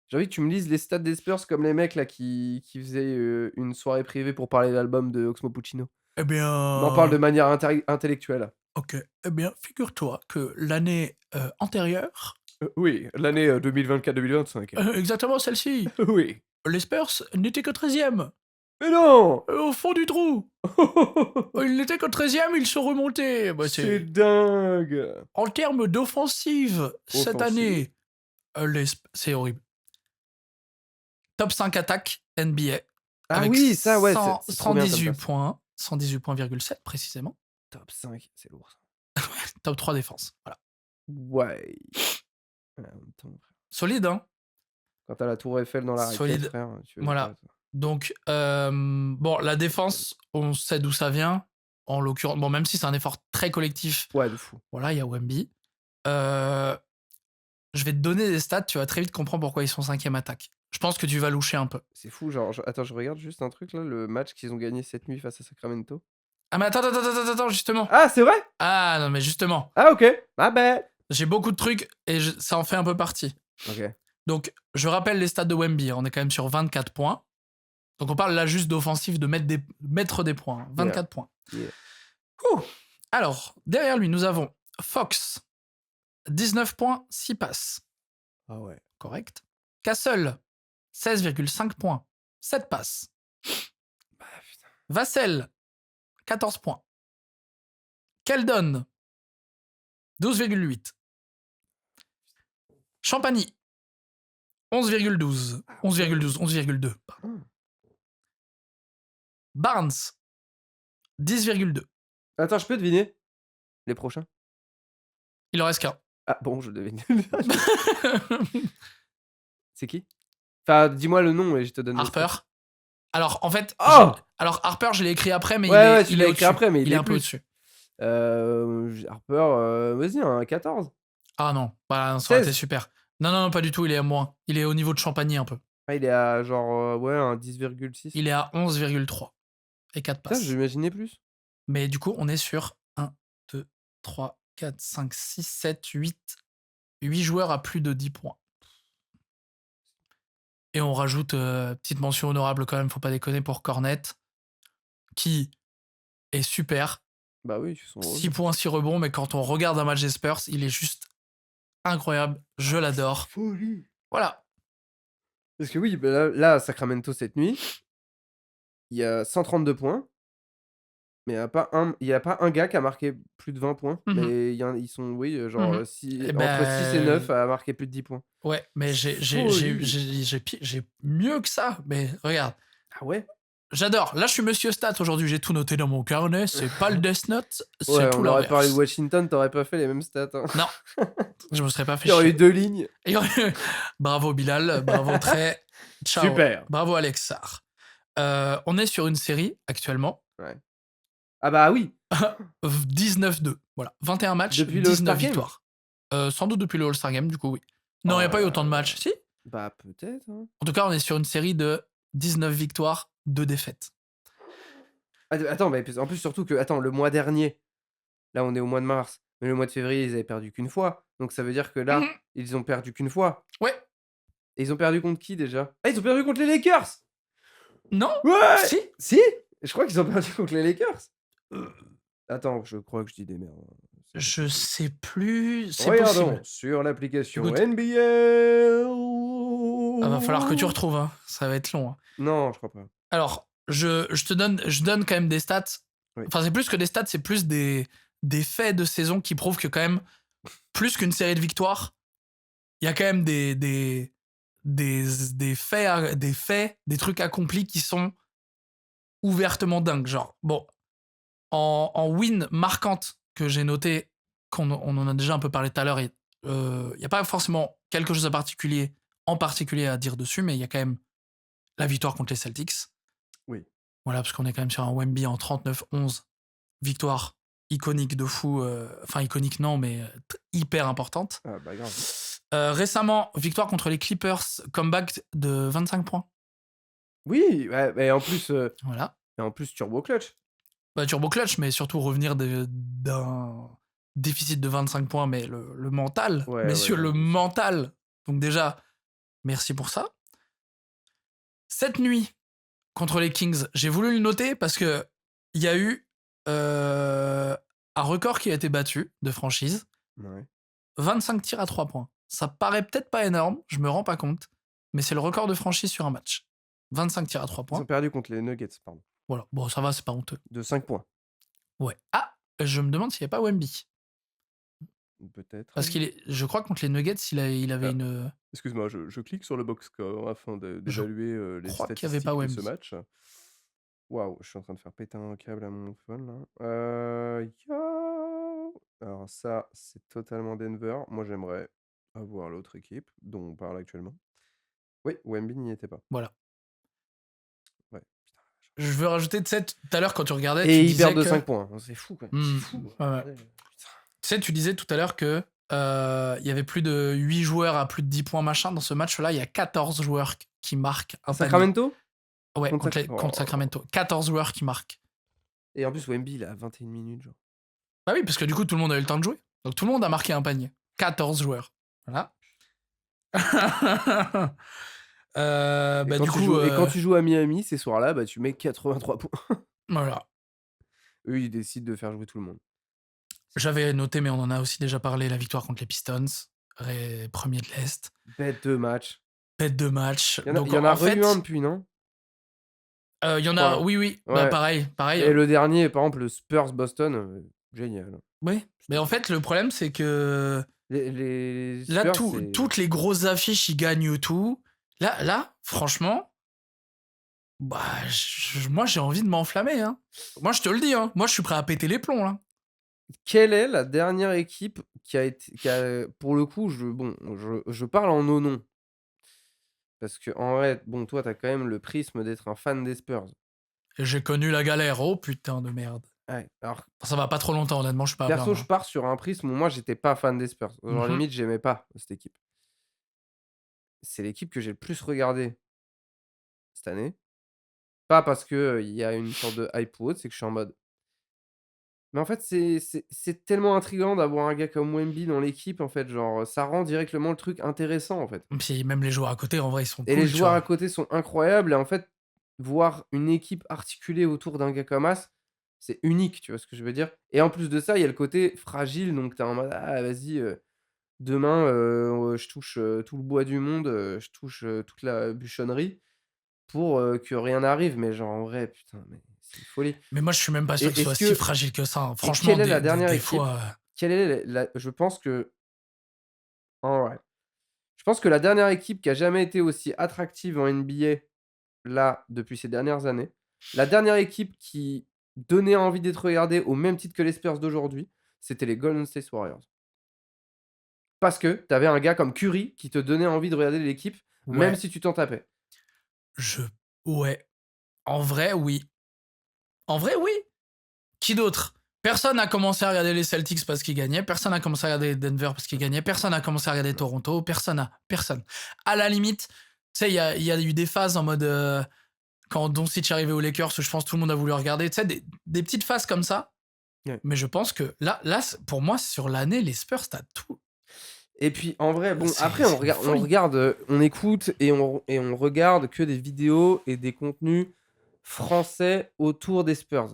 J'ai envie que tu me lises les stats des Spurs comme les mecs là qui faisaient, une soirée privée pour parler de l'album de Oxmo Puccino. Eh M'en parle de bien, manière intellectuelle. OK. Eh bien, figure-toi que l'année, antérieure, Oui, l'année, 2024-2025. exactement celle-ci, Oui. les Spurs n'étaient que 13e, Mais non! au fond du trou. Ils n'étaient que 13e, ils sont remontés. Bah, C'est c'est dingue! en termes d'offensive, cette Offensive. année, c'est horrible. Top 5 attaque NBA Ah avec oui, ça ouais, c'est trop bien comme 118 passe. points, 118 points,7 précisément. Top 5, c'est lourd ça. Top 3 défense, voilà. Ouais. Ouais, en même temps, frère. Solide, hein? Quand tu la tour Eiffel dans la raquette, Solide. frère, tu veux quoi Voilà. toi? Donc, bon, la défense, on sait d'où ça vient. En l'occurrence, bon, même si c'est un effort très collectif, Ouais, de fou. voilà, il y a Wemby. Euh, je vais te donner des stats, tu vas très vite comprendre pourquoi ils sont 5e attaque. Je pense que tu vas loucher un peu. C'est fou, genre, attends, je regarde juste un truc là, le match qu'ils ont gagné cette nuit face à Sacramento. Ah, mais attends, justement. Ah, c'est vrai? Ah, non, mais justement, Ah, ok. Ah ben. j'ai beaucoup de trucs et ça en fait un peu partie. Ok. Donc, je rappelle les stats de Wemby. On est quand même sur 24 points. Donc, on parle là juste d'offensive, de mettre des points. 24 points. Yeah. Ouh. Alors, derrière lui, nous avons Fox, 19 points, 6 passes. Ah ouais. Correct. Castle, 16,5 points, 7 passes. Bah putain. Vassell, 14 points. Keldon, 12,8. Champagny, 11,12. 11,12, 11,2. Barnes, 10,2. Attends, je peux deviner les prochains? Il en reste qu'un. Ah bon, je devine. C'est qui? Enfin, dis-moi le nom et je te donne les Harper. stats. Alors, en fait, Oh! Harper, je l'ai écrit après, mais Ouais, ouais, tu il est l'as écrit au-dessus. après, mais Il il est est un peu plus. au-dessus. Harper, vas-y, un 14. Ah non, bah, ça aurait été 16. super. Non, non, non, pas du tout, il est à moins. Il est au niveau de Champagny un peu. Ah, il est à genre, ouais, un 10,6. Il est à 11,3 et 4 Putain, passes. j'imaginais plus. Mais du coup, on est sur 1, 2, 3, 4, 5, 6, 7, 8 joueurs à plus de 10 points. Et on rajoute, petite mention honorable quand même, faut pas déconner, pour Cornet, qui est super. Bah oui, ils sont 6 relous. points, 6 rebonds, mais quand on regarde un match des Spurs, il est juste incroyable. Je l'adore. Folie. Voilà. Parce que oui, bah là, à Sacramento cette nuit, il y a 132 points, mais il y a pas un gars qui a marqué plus de 20 points. Mmh. Mais ils sont, oui, Mmh. genre, Et entre 6 et 9 ben, à marquer plus de 10 points. ouais, mais Folie. j'ai mieux que ça. Mais regarde, Ah ouais? j'adore. Là, je suis Monsieur Stat aujourd'hui. J'ai tout noté dans mon carnet. C'est pas le Death Note, c'est Ouais, tout on aurait parlé de l'inverse. Washington, tu pas fait les mêmes stats, hein. Non, je me serais pas fait Il y aurait eu chier. 2 lignes. Et bravo Bilal, bravo Trey, ciao, Super. bravo Alex Sarr. On est sur une série actuellement, Ouais. Ah bah oui, 19-2. Voilà, 21 matchs, depuis le 19 All-Star Game? victoires. Sans doute depuis le All-Star Game, du coup, oui. Non, il n'y a Oh pas eu là autant de là. matchs. Si. Bah peut-être, hein. En tout cas, on est sur une série de 19 victoires, 2 défaites. Attends, mais en plus surtout que attends, le mois dernier, là on est au mois de mars, mais le mois de février, ils avaient perdu qu'une fois. Donc ça veut dire que là, Mhm. ils ont perdu qu'une fois. Ouais. Et ils ont perdu contre qui déjà? Ah, ils ont perdu contre les Lakers! Non. Ouais! Si. Si? Je crois qu'ils ont perdu contre les Lakers. Attends, je crois que je dis des merdes, hein. C'est Je possible. sais plus. C'est Regardons possible. sur l'application Écoute, NBA. va falloir que tu retrouves. Hein. Ça va être long. Hein. Non, je crois pas. Alors, je donne quand même des stats. Oui. Enfin, c'est plus que des stats, c'est plus des faits de saison qui prouvent que quand même, plus qu'une série de victoires, il y a quand même des faits, des trucs accomplis qui sont ouvertement dingues. Genre, bon, en win marquante que j'ai noté, on en a déjà un peu parlé tout à l'heure, il n'y a pas forcément quelque chose en particulier à dire dessus, mais il y a quand même la victoire contre les Celtics. Oui. Voilà, parce qu'on est quand même sur un Wemby en 39-11. Victoire iconique de fou. Enfin, iconique non, mais hyper importante. Ah bah grave. Récemment, victoire contre les Clippers, comeback de 25 points. Oui, ouais, mais en plus, Voilà. turbo clutch. Bah, turbo clutch, mais surtout revenir d'un déficit de 25 points, mais le mental. Ouais, ouais, Messieurs, non, le bien sûr. mental. Donc déjà, merci pour ça. Cette nuit, contre les Kings, j'ai voulu le noter parce que il y a eu un record qui a été battu de franchise. Ouais. 25 tirs à 3 points. Ça paraît peut-être pas énorme, je me rends pas compte, mais c'est le record de franchise sur un match. 25 tirs à 3 Ils ont points. perdu contre les Nuggets, pardon. Voilà, bon, ça va, c'est pas honteux. De 5 points. Ouais. Ah, je me demande s'il n'y a pas Wemby. Peut-être. Parce je crois que contre les Nuggets, il avait Ah, une. excuse-moi, je clique sur le box score afin Je d'évaluer les crois qu'il n'y avait pas statistiques de ce Wemby. match. Waouh, je suis en train de faire péter un câble à mon phone là. Alors ça, c'est totalement Denver. Moi, j'aimerais avoir l'autre équipe dont on parle actuellement. Oui, Wemby n'y était pas. Voilà. je veux rajouter, tu sais, tout à l'heure, quand tu regardais, Et tu ils perdent disais de que. 5 points. C'est fou, quoi. Hmm, C'est fou. ouais, ouais. Tu sais, tu disais tout à l'heure que il y avait plus de 8 joueurs à plus de 10 points, machin. Dans ce match-là, il y a 14 joueurs qui marquent un panier. Sacramento Ouais, contre contre Sacramento. 14 joueurs qui marquent. Et en plus, Wemby, il a 21 minutes, genre. Bah oui, parce que du coup, tout le monde a eu le temps de jouer. Donc tout le monde a marqué un panier. 14 joueurs. Voilà. Bah du coup, Et quand tu joues à Miami, ces soirs-là, bah, tu mets 83 points. voilà. Eux, ils décident de faire jouer tout le monde. J'avais noté, mais on en a aussi déjà parlé, la victoire contre les Pistons, premier de l'Est. Bête de match. Bête de match. Il Donc y en a en fait, un depuis, non? il y en a, oui. Bah Ouais. pareil. Et le dernier, par exemple, le Spurs-Boston, génial. Oui, mais en fait, le problème, c'est que Les là, Spurs, toutes les grosses affiches, ils gagnent tout. Là, franchement, bah, moi, j'ai envie de m'enflammer. Hein. Moi, je te le dis, hein. Moi, je suis prêt à péter les plombs. Là. Quelle est la dernière équipe qui a pour le coup, je parle en nos noms. Parce que en vrai, bon, toi, t'as quand même le prisme d'être un fan des Spurs. Et j'ai connu la galère. Oh putain de merde. Ouais, alors Ça va pas trop longtemps, honnêtement, je suis pas à perso, plaindre. je pars sur un prisme où moi, j'étais pas fan des Spurs. Genre, Mhm. limite, j'aimais pas cette équipe. C'est l'équipe que j'ai le plus regardée cette année. Pas parce que, il y a une sorte de hype ou autre, c'est que je suis en mode mais en fait, c'est tellement intriguant d'avoir un gars comme Wemby dans l'équipe, en fait, genre, ça rend directement le truc intéressant, en fait. Puis même les joueurs à côté, en vrai, ils sont Et les cool, tu joueurs à vois. côté sont incroyables et en fait, voir une équipe articulée autour d'un gars comme As, c'est unique, tu vois ce que je veux dire? Et en plus de ça, il y a le côté fragile, donc tu es en mode: «Ah vas-y, demain, je touche, tout le bois du monde, je touche, toute la bûchonnerie pour, que rien n'arrive». Mais genre en vrai, putain, mais c'est une folie. Mais moi, je suis même pas sûr Et qu'il soit est-ce si que fragile que ça. Hein. et Franchement, quelle est la dernière des équipe fois. quelle est la je pense que en vrai, je pense que la dernière équipe qui a jamais été aussi attractive en NBA, là, depuis ces dernières années, la dernière équipe qui donnait envie d'être regardée au même titre que les Spurs d'aujourd'hui, c'était les Golden State Warriors. Parce que tu avais un gars comme Curry qui te donnait envie de regarder l'équipe, même Ouais, si tu t'en tapais. je. Ouais. En vrai, oui. En vrai, oui. Qui d'autre? Personne n'a commencé à regarder les Celtics parce qu'ils gagnaient. Personne n'a commencé à regarder Denver parce qu'ils gagnaient. Personne n'a commencé à regarder Toronto. Personne. À la limite, tu sais, il y a eu des phases en mode. Quand Doncic est arrivé aux Lakers, je pense que tout le monde a voulu regarder. Tu sais, des petites phases comme ça. Ouais. Mais je pense que là, pour moi, sur l'année, les Spurs, t'as tout. Et puis en vrai, bon, après C'est une folie. on écoute et on regarde que des vidéos et des contenus français autour des Spurs.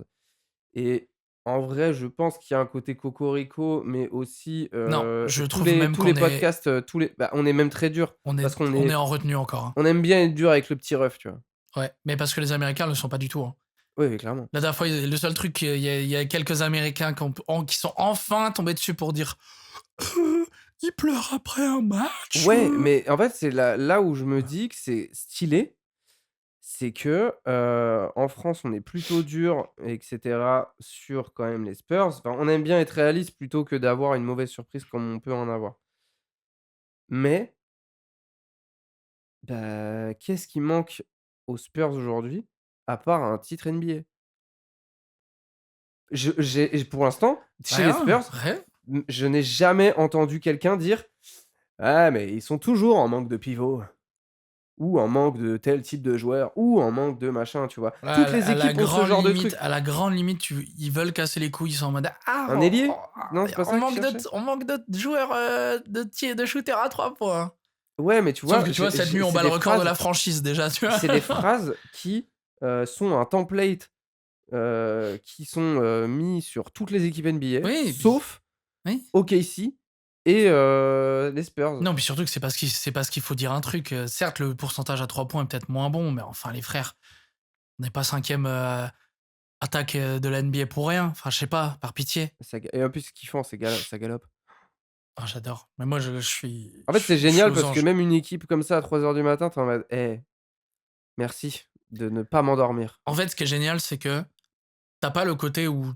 Et en vrai, je pense qu'il y a un côté cocorico, mais aussi, Non, je trouve même tous les qu'on est, podcasts, on est même très dur on est, parce qu'on on est est en retenue encore. Hein. on aime bien être dur avec le petit ref, tu vois? Ouais, mais parce que les Américains ne le sont pas du tout. Hein. Oui, oui, clairement. La dernière fois, le seul truc, il y a quelques Américains qui sont enfin tombés dessus pour dire ils pleurent après un match. Ouais, mais en fait, c'est là où je me dis que c'est stylé, c'est que, en France, on est plutôt dur et cetera sur quand même les Spurs. Enfin, on aime bien être réaliste plutôt que d'avoir une mauvaise surprise comme on peut en avoir. Mais, bah, qu'est-ce qui manque aux Spurs aujourd'hui, à part un titre NBA? Pour l'instant, chez les Rien, Spurs, rien. je n'ai jamais entendu quelqu'un dire: «Ah mais ils sont toujours en manque de pivot, ou en manque de tel type de joueur, ou en manque de machin», tu vois? Toutes les À la équipes ont ce grande genre de limite, truc. ils veulent casser les couilles, ils sont en mode ah, Un ailier? Non, c'est pas ça qu'ils cherchaient? on manque de joueurs de shooters à 3 points. Ouais, mais tu Sauf vois, que tu vois, cette nuit, on c'est bat le des record de phrases la franchise déjà, tu vois. c'est des phrases qui, sont un template, qui sont, mis sur toutes les équipes NBA, Oui, et puis, sauf oui. OKC et les Spurs. Non, puis surtout que c'est parce qu'il faut dire un truc. Certes, le pourcentage à 3 points est peut-être moins bon, mais enfin, les frères, on n'est pas cinquième attaque de la NBA pour rien. Enfin, je sais pas, par pitié. Et en plus, ce qu'ils font, ça galope. Ah, j'adore. Mais moi, je suis, En je, fait, c'est je suis génial aux parce que anges. même une équipe comme ça à 3 heures du matin, tu en mode: «Eh, merci de ne pas m'endormir». En fait, ce qui est génial, c'est que t'as pas le côté où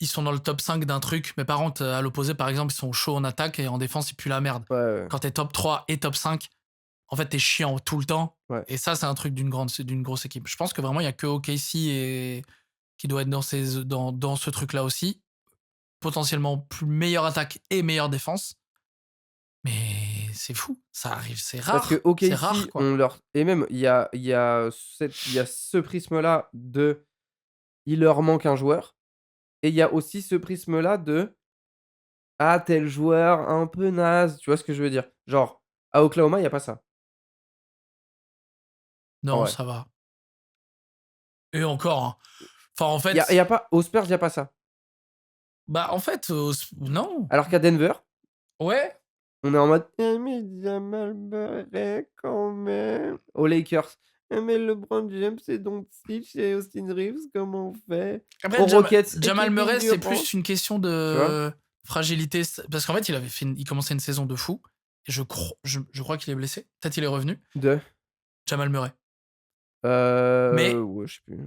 ils sont dans le top 5 d'un truc, mais par contre, à l'opposé, par exemple, ils sont chauds en attaque et en défense, ils puent la merde. Ouais, ouais. Quand t'es top 3 et top 5, en fait, t'es chiant tout le temps. Ouais. Et ça, c'est un truc d'une grosse équipe. Je pense que vraiment, il y a que OKC qui doit être dans ce truc-là aussi. Potentiellement plus meilleure attaque et meilleure défense. Mais c'est fou, ça arrive, Parce que c'est rare OKC, quoi. on leur et même il y a ce prisme-là de il leur manque un joueur et il y a aussi ce prisme-là de ah tel joueur un peu naze, tu vois ce que je veux dire? Genre à Oklahoma, il y a pas ça. En Non, vrai. ça va. Et encore, hein. Enfin, en Il y fait, a pas aux Spurs, il y a pas ça. bah, en fait, non. Alors qu'à Denver, Ouais. on est en mode: «Eh mais Jamal Murray quand même». Aux Lakers: «Eh mais LeBron James et Doncic et Austin Reeves, comment on fait?» Après, Aux Rockets: «Et Jamal Kevin Murray, c'est Durant». plus une question Tu vois? de fragilité. Parce qu'en fait, il commençait une saison de fou. Et je crois qu'il est blessé. Peut-être il est revenu. De? Jamal Murray. Mais Ouais, je sais plus.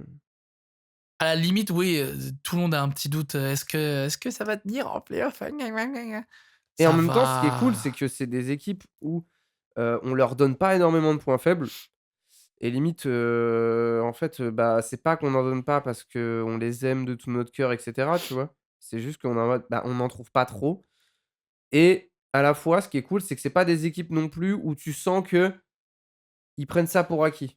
à la limite, oui, tout le monde a un petit doute. Est-ce que ça va tenir en playoff? Et en Ça même temps, ce qui est cool, va. c'est que c'est des équipes où, on leur donne pas énormément de points faibles et limite, en fait, bah, c'est pas qu'on en donne pas parce qu'on les aime de tout notre cœur et cetera, tu vois? C'est juste qu'on est en mode, bah, on n'en trouve pas trop et à la fois, ce qui est cool, c'est que c'est pas des équipes non plus où tu sens qu'ils prennent ça pour acquis.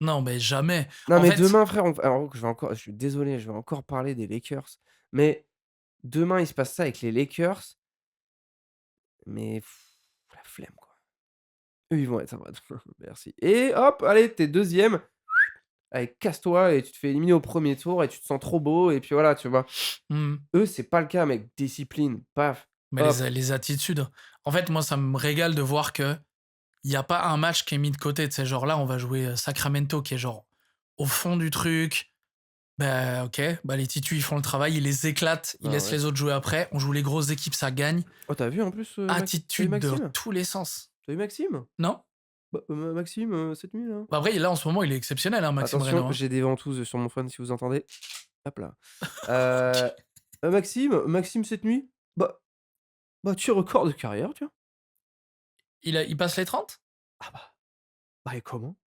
Non, mais jamais. Non, En mais fait, demain, frère, alors je suis désolé, je vais encore parler des Lakers, mais demain, il se passe ça avec les Lakers, mais la flemme, quoi. Eux, ils vont être en mode: «Merci» et hop, allez, tu es 2e, allez, casse-toi et tu te fais éliminer au premier tour et tu te sens trop beau et puis voilà, tu vois? mmh, Eux, c'est pas le cas, mec. Discipline, paf, mais hop. les attitudes. En fait, moi, ça me régale de voir que il y a pas un match qui est mis de côté. Tu sais, genre là, on va jouer Sacramento qui est genre au fond du truc. Bah, OK, bah, les titus, ils font le travail, ils les éclatent, ils Ah laissent ouais. les autres jouer après. On joue les grosses équipes, ça gagne. Oh, tu as vu en plus, tu as vu Attitude de Maxime? tous les sens. Tu as vu Maxime? Non? Bah, Maxime, cette nuit là. Bah, après, là, en ce moment, il est exceptionnel, hein, Maxime Attention, Reynaud, hein. j'ai des ventouses sur mon phone si vous entendez. Hop là. OK. Heu, Maxime cette nuit, tu record de carrière, tiens. Il passe les 30. Ah et comment?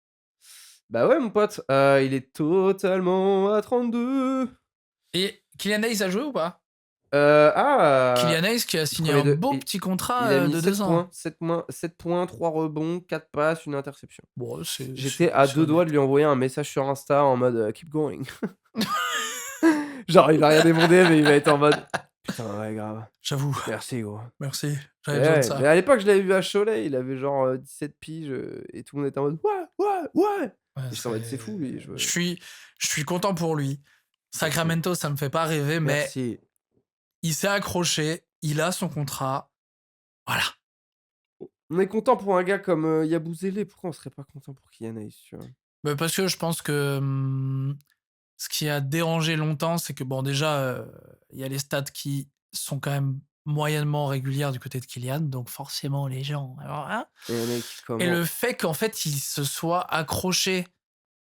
Bah ouais, mon pote, il est totalement à 32. Et Kylian Hayes a joué ou pas? Ah! Kylian Hayes qui a signé 1er un de beau il petit il a contrat, mis de 7 2 ans. points, 7 points, 3 rebonds, 4 passes, 1 interception. Bon, c'est J'étais à 2 doigts de honnête. lui envoyer un message sur Insta en mode, «Keep going». Genre il va rien demander, mais il va être en mode: «Putain, ouais, grave. J'avoue, Merci gros». merci, Et j'avais besoin de ouais, mais ça. à l'époque, je l'avais vu à Cholet, il avait genre, 17 piges, et tout le monde était en mode: «Ouais, ouais, ouais!» Ouais, et j'étais en mode: «C'est fou lui, je veux». je suis content pour lui. Merci, Sacramento, ça me fait pas rêver, mais merci. il s'est accroché, il a son contrat. Voilà. On est content pour un gars comme, Yabusele, pourquoi on serait pas content pour Kylian Hayes, tu vois? Bah, parce que je pense que, ce qui a dérangé longtemps, c'est que bon déjà, il y a les stats qui sont quand même moyennement régulières du côté de Kylian, donc forcément les gens alors hein. Et mec, Et le comment fait qu'en fait il se soit accroché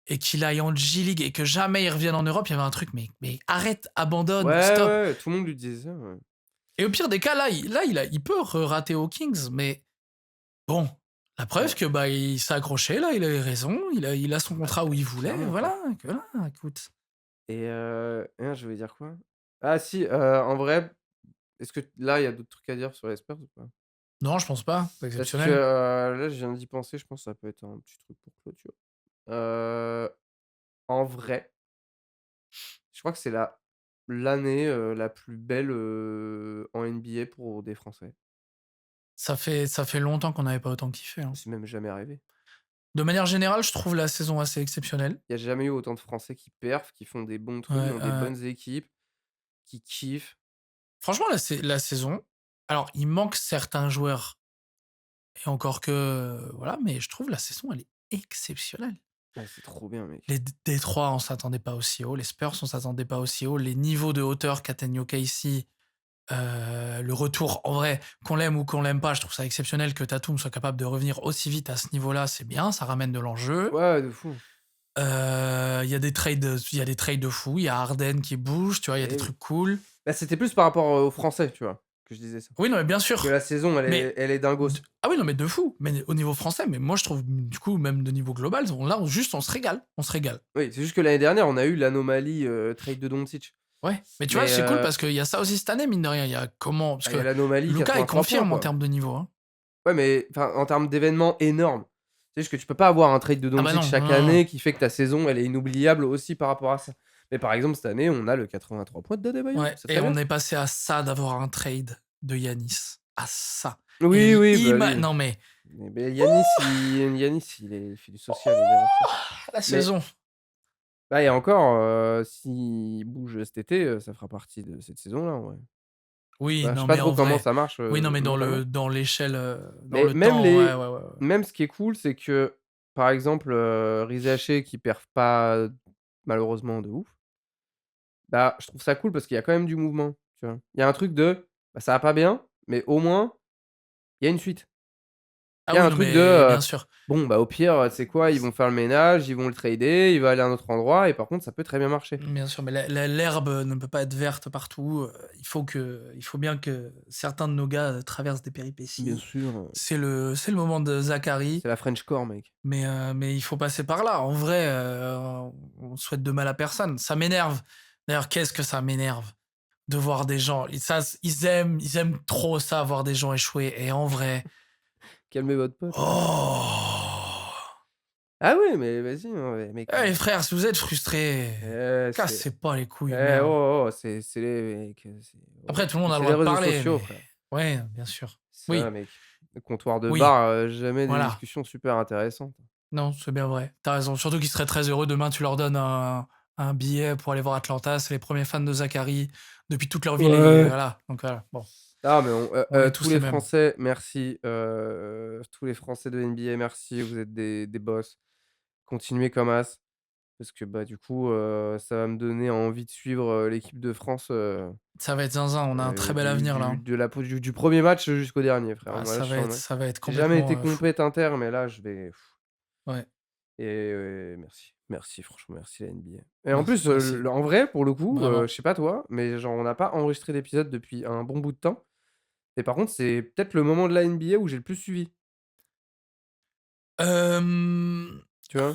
et qu'il aille en G-League et que jamais il revienne en Europe, il y avait un truc: «Mais arrête, abandonne, ouais, stop». ouais, tout le monde lui disait ça, ouais. Et au pire des cas, là, il peut rater aux Kings, mais bon, la preuve Ouais, que, bah, il s'est accroché, là, il avait raison, il a son bah, contrat où il voulait, clairement, quoi. voilà, écoute. Et je voulais dire quoi? Ah si, en vrai, est-ce que là, il y a d'autres trucs à dire sur les Spurs ou pas? Non, je pense pas, c'est Parce que, exceptionnel. là, je viens d'y penser, je pense que ça peut être un petit truc pour clôture. Heu, En vrai, je crois que c'est l'année, la plus belle, en NBA pour des Français. Ça fait longtemps qu'on n'avait pas autant kiffé, hein. C'est même jamais arrivé. De manière générale, je trouve la saison assez exceptionnelle. Il y a jamais eu autant de Français qui perfent, qui font des bons trucs Ouais, dans des bonnes équipes, qui kiffent. franchement, la saison alors il manque certains joueurs et encore que, voilà, mais je trouve la saison, elle est exceptionnelle. Ah, c'est trop bien, mec. Les Détroit, on s'attendait pas aussi haut, les Spurs, on s'attendait pas aussi haut, les niveaux de hauteur qu'atteignent OKC, le retour en vrai, qu'on l'aime ou qu'on l'aime pas, je trouve ça exceptionnel que Tatum soit capable de revenir aussi vite à ce niveau-là, c'est bien, ça ramène de l'enjeu. Ouais, de fou. Il y a des trades de fou, il y a Harden qui bouge, tu vois? Il y a des Et oui. trucs cool. Bah, c'était plus par rapport, aux Français, tu vois? que je disais ça. Oui, non, mais bien Que sûr. la saison, Mais elle est dingos. Ah oui, non, mais de fou. Mais au niveau français, mais moi je trouve, du coup, même de niveau global, on se régale. On se régale. Oui, c'est juste que l'année dernière, on a eu l'anomalie trade de Doncic. Ouais. Mais tu vois, Mais c'est cool parce qu'il y a ça aussi cette année, mine de rien. Il y a comment. Parce il y a que l'anomalie Lucas, il 83 points, confirme en quoi. termes de niveau. Hein. Ouais, mais en termes d'événements énormes. C'est juste que tu peux pas avoir un trade de Ah bah Doncic non, chaque non, non. année qui fait que ta saison, elle est inoubliable aussi par rapport à ça. Mais par exemple, cette année, on a le 83 points de Adebayo. Ouais. C'est Et très on bien. est passé à ça d'avoir un trade de Yanis. À ça. Oui, Et oui, bah lui. non, mais Mais Yanis, il fait du social, il adore ça. la Mais saison. bah, et encore, s'il bouge cet été, ça fera partie de cette saison-là, en vrai. Oui, Bah, je sais non, pas mais trop en comment vrai. ça marche Oui, non, mais mentalement. dans l'échelle, dans Mais le temps, ouais, ouais, ouais. Ouais. même ce qui est cool, c'est que, par exemple, Riz Haché qui perf pas malheureusement de ouf, bah, je trouve ça cool parce qu'il y a quand même du mouvement, tu vois? Il y a un truc de, bah, ça va pas bien, mais au moins, il y a une suite. Ah Il y a oui, un non, truc de, mais bien sûr. bon, bah, au pire, tu sais quoi? Ils vont faire le ménage, ils vont le trader, il va aller à un autre endroit et par contre, ça peut très bien marcher. Bien sûr, mais l'herbe ne peut pas être verte partout. Il faut bien que certains de nos gars traversent des Bien péripéties. sûr, C'est le moment de Zachary, c'est la French core, mec. mais il faut passer par là. En vrai, on souhaite de mal à personne. Ça m'énerve. D'ailleurs, qu'est-ce que ça m'énerve de voir des gens. Ils aiment trop ça, voir des gens échouer. Et en vrai, Calmez votre pote, là. oh, Ah oui, mais vas-y, hein, mais mec, Eh, les frères, si vous êtes frustrés, c'est cassez pas les couilles, merde. oh, oh, c'est les mec, Après, tout le monde a le c'est droit les de réseaux parler, sociaux, mais frère. ouais, bien sûr. Ça, Oui, mec. Le comptoir de oui, bar, jamais des voilà. discussions super intéressantes. Non, c'est bien vrai. T'as raison. Surtout qu'ils seraient très heureux. Demain, tu leur donnes un billet pour aller voir Atlanta. C'est les premiers fans de Zachary depuis toute leur vie. Ouais. Voilà. Donc voilà. Bon, Non, mais on est tous tous les les mêmes. Français, merci, tous les Français de NBA, merci, vous êtes des boss. Continuez comme as, parce que, bah, du coup, ça va me donner envie de suivre, l'équipe de France, Ça va être zinzin. On a un très bel avenir là. Hein. de la po du 1er match jusqu'au dernier, frère. Ah, Moi, là, je suis en mode ça va être j'ai jamais été complètement fou. compète inter, mais là, je vais Ouais. et merci. Merci, franchement, merci la NBA. Et en Merci, plus, merci. en vrai, pour le coup, Vraiment. je sais pas toi, mais genre, on n'a pas enregistré d'épisode depuis un bon bout de temps. Et par contre, c'est peut-être le moment de la NBA où j'ai le plus suivi, Hem, tu vois?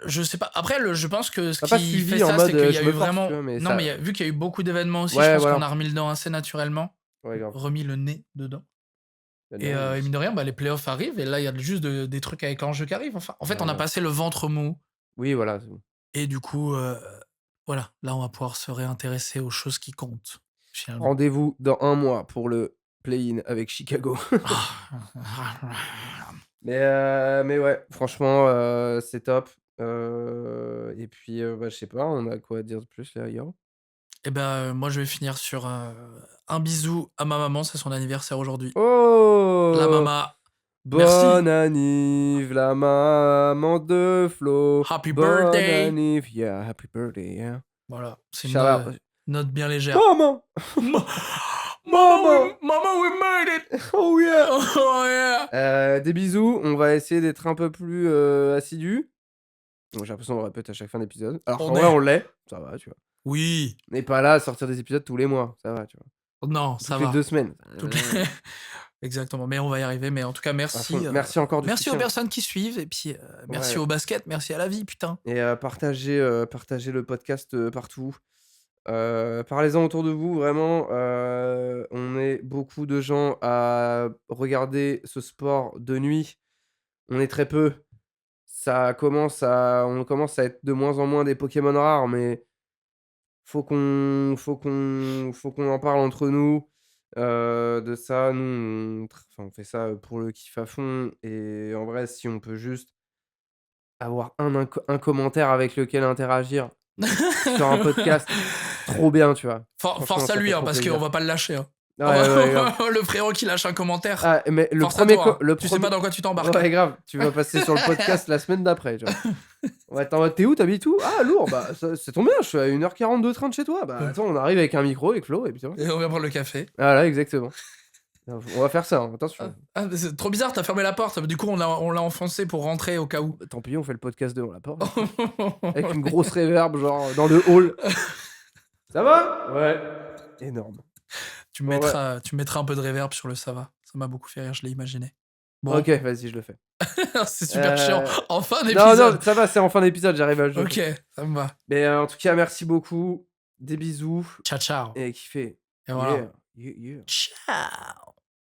je sais pas. Après, je pense que ce Enfin, pas qui fait suivi en ça, mode, c'est qu'il y je a eu me force, tu vraiment. vois? Mais Non, mais ça vu qu'il y a eu beaucoup d'événements aussi, je ouais, pense qu'on voilà. a remis le dedans assez naturellement. Ouais, grave. Remis le nez dedans. Bah, Et mine nice. de rien, bah, les playoffs arrivent et là, il y a juste des trucs avec l'enjeu qui arrivent. Enfin, en fait, Bah, on a grave. passé le ventre mou Oui, voilà, c'est bon. et du coup, voilà, là, on va pouvoir se réintéresser aux choses qui comptent, finalement. Rendez-vous dans un mois pour le play-in avec Chicago. Mais ouais, franchement, c'est top. Et puis, bah, je sais pas, on a quoi à dire de plus là, Yao? Et ben, moi, je vais finir sur un bisou à ma maman, c'est son anniversaire aujourd'hui. La Oh! mama, Bonne merci, anniv, la maman de Flo. happy Bonne birthday. anniv, yeah, happy birthday, yeah. Voilà, c'est une Shout out. note bien légère. Maman! Ma- Maman! Mama, we made it! Oh yeah! Oh yeah! Des bisous, on va essayer d'être un peu plus, assidus. Bon, j'ai l'impression qu'on répète à chaque fin d'épisode. Alors On qu'en vrai, est. on l'est, ça va, tu vois. Oui. On n'est pas là à sortir des épisodes tous les mois, ça va, tu vois. Non, ça Toutes les 2 va. semaines. Toutes les- Exactement, mais on va y arriver. Mais en tout cas, À fond. merci. Merci encore du Merci aux soutien. personnes qui suivent. Et puis, merci Ouais. au basket, merci à la vie, putain. Et partagez le podcast, partout. Parlez-en autour de vous, vraiment, on est beaucoup de gens à regarder ce sport de nuit. On est très peu. On commence à être de moins en moins des Pokémon rares, mais faut qu'on en parle entre nous, de ça. Nous, on fait ça, pour le kiff à fond et en vrai, si on peut juste avoir un commentaire avec lequel interagir sur un podcast, trop bien, tu vois? Franchement, Force à ça lui, fait hein, trop parce qu'on plaisir. va pas le lâcher. Hein. Ouais, ouais, grave. Le frérot qui lâche un commentaire. Ah, mais Force à toi. Hein. le Tu sais pas 1er dans quoi tu t'embarques. Hein. ouais, grave, tu vas passer sur le podcast la semaine d'après, tu vois? On va être en mode: «Tu où? Tu habites où? Ah lourd, bah ça tombe bien, je suis à 1h40 de train de chez toi. Bah attends, on arrive avec un micro, avec Flo et puis tu vois?» Et on vient prendre le café. Voilà, exactement. On va faire ça, hein, attention. Mais c'est trop bizarre, t'as fermé la porte. Du coup, on l'a enfoncé pour rentrer au cas où. Tant pis, on fait le podcast devant la porte. Avec une grosse réverb, genre, dans le hall. Ça va? Ouais. Énorme. Tu En vrai. mettras un peu de reverb sur le ça va. Ça m'a beaucoup fait rire, je l'ai imaginé. Bon, OK, vas-y, je le fais. c'est super chiant. En fin Non, non, d'épisode. ça va, c'est en fin d'épisode, j'arrive à le OK, chauffer. ça me va. Mais en tout cas, merci beaucoup. Des bisous Ciao, ciao. et kiffez. Et voilà. Yeah, yeah, yeah. Ciao.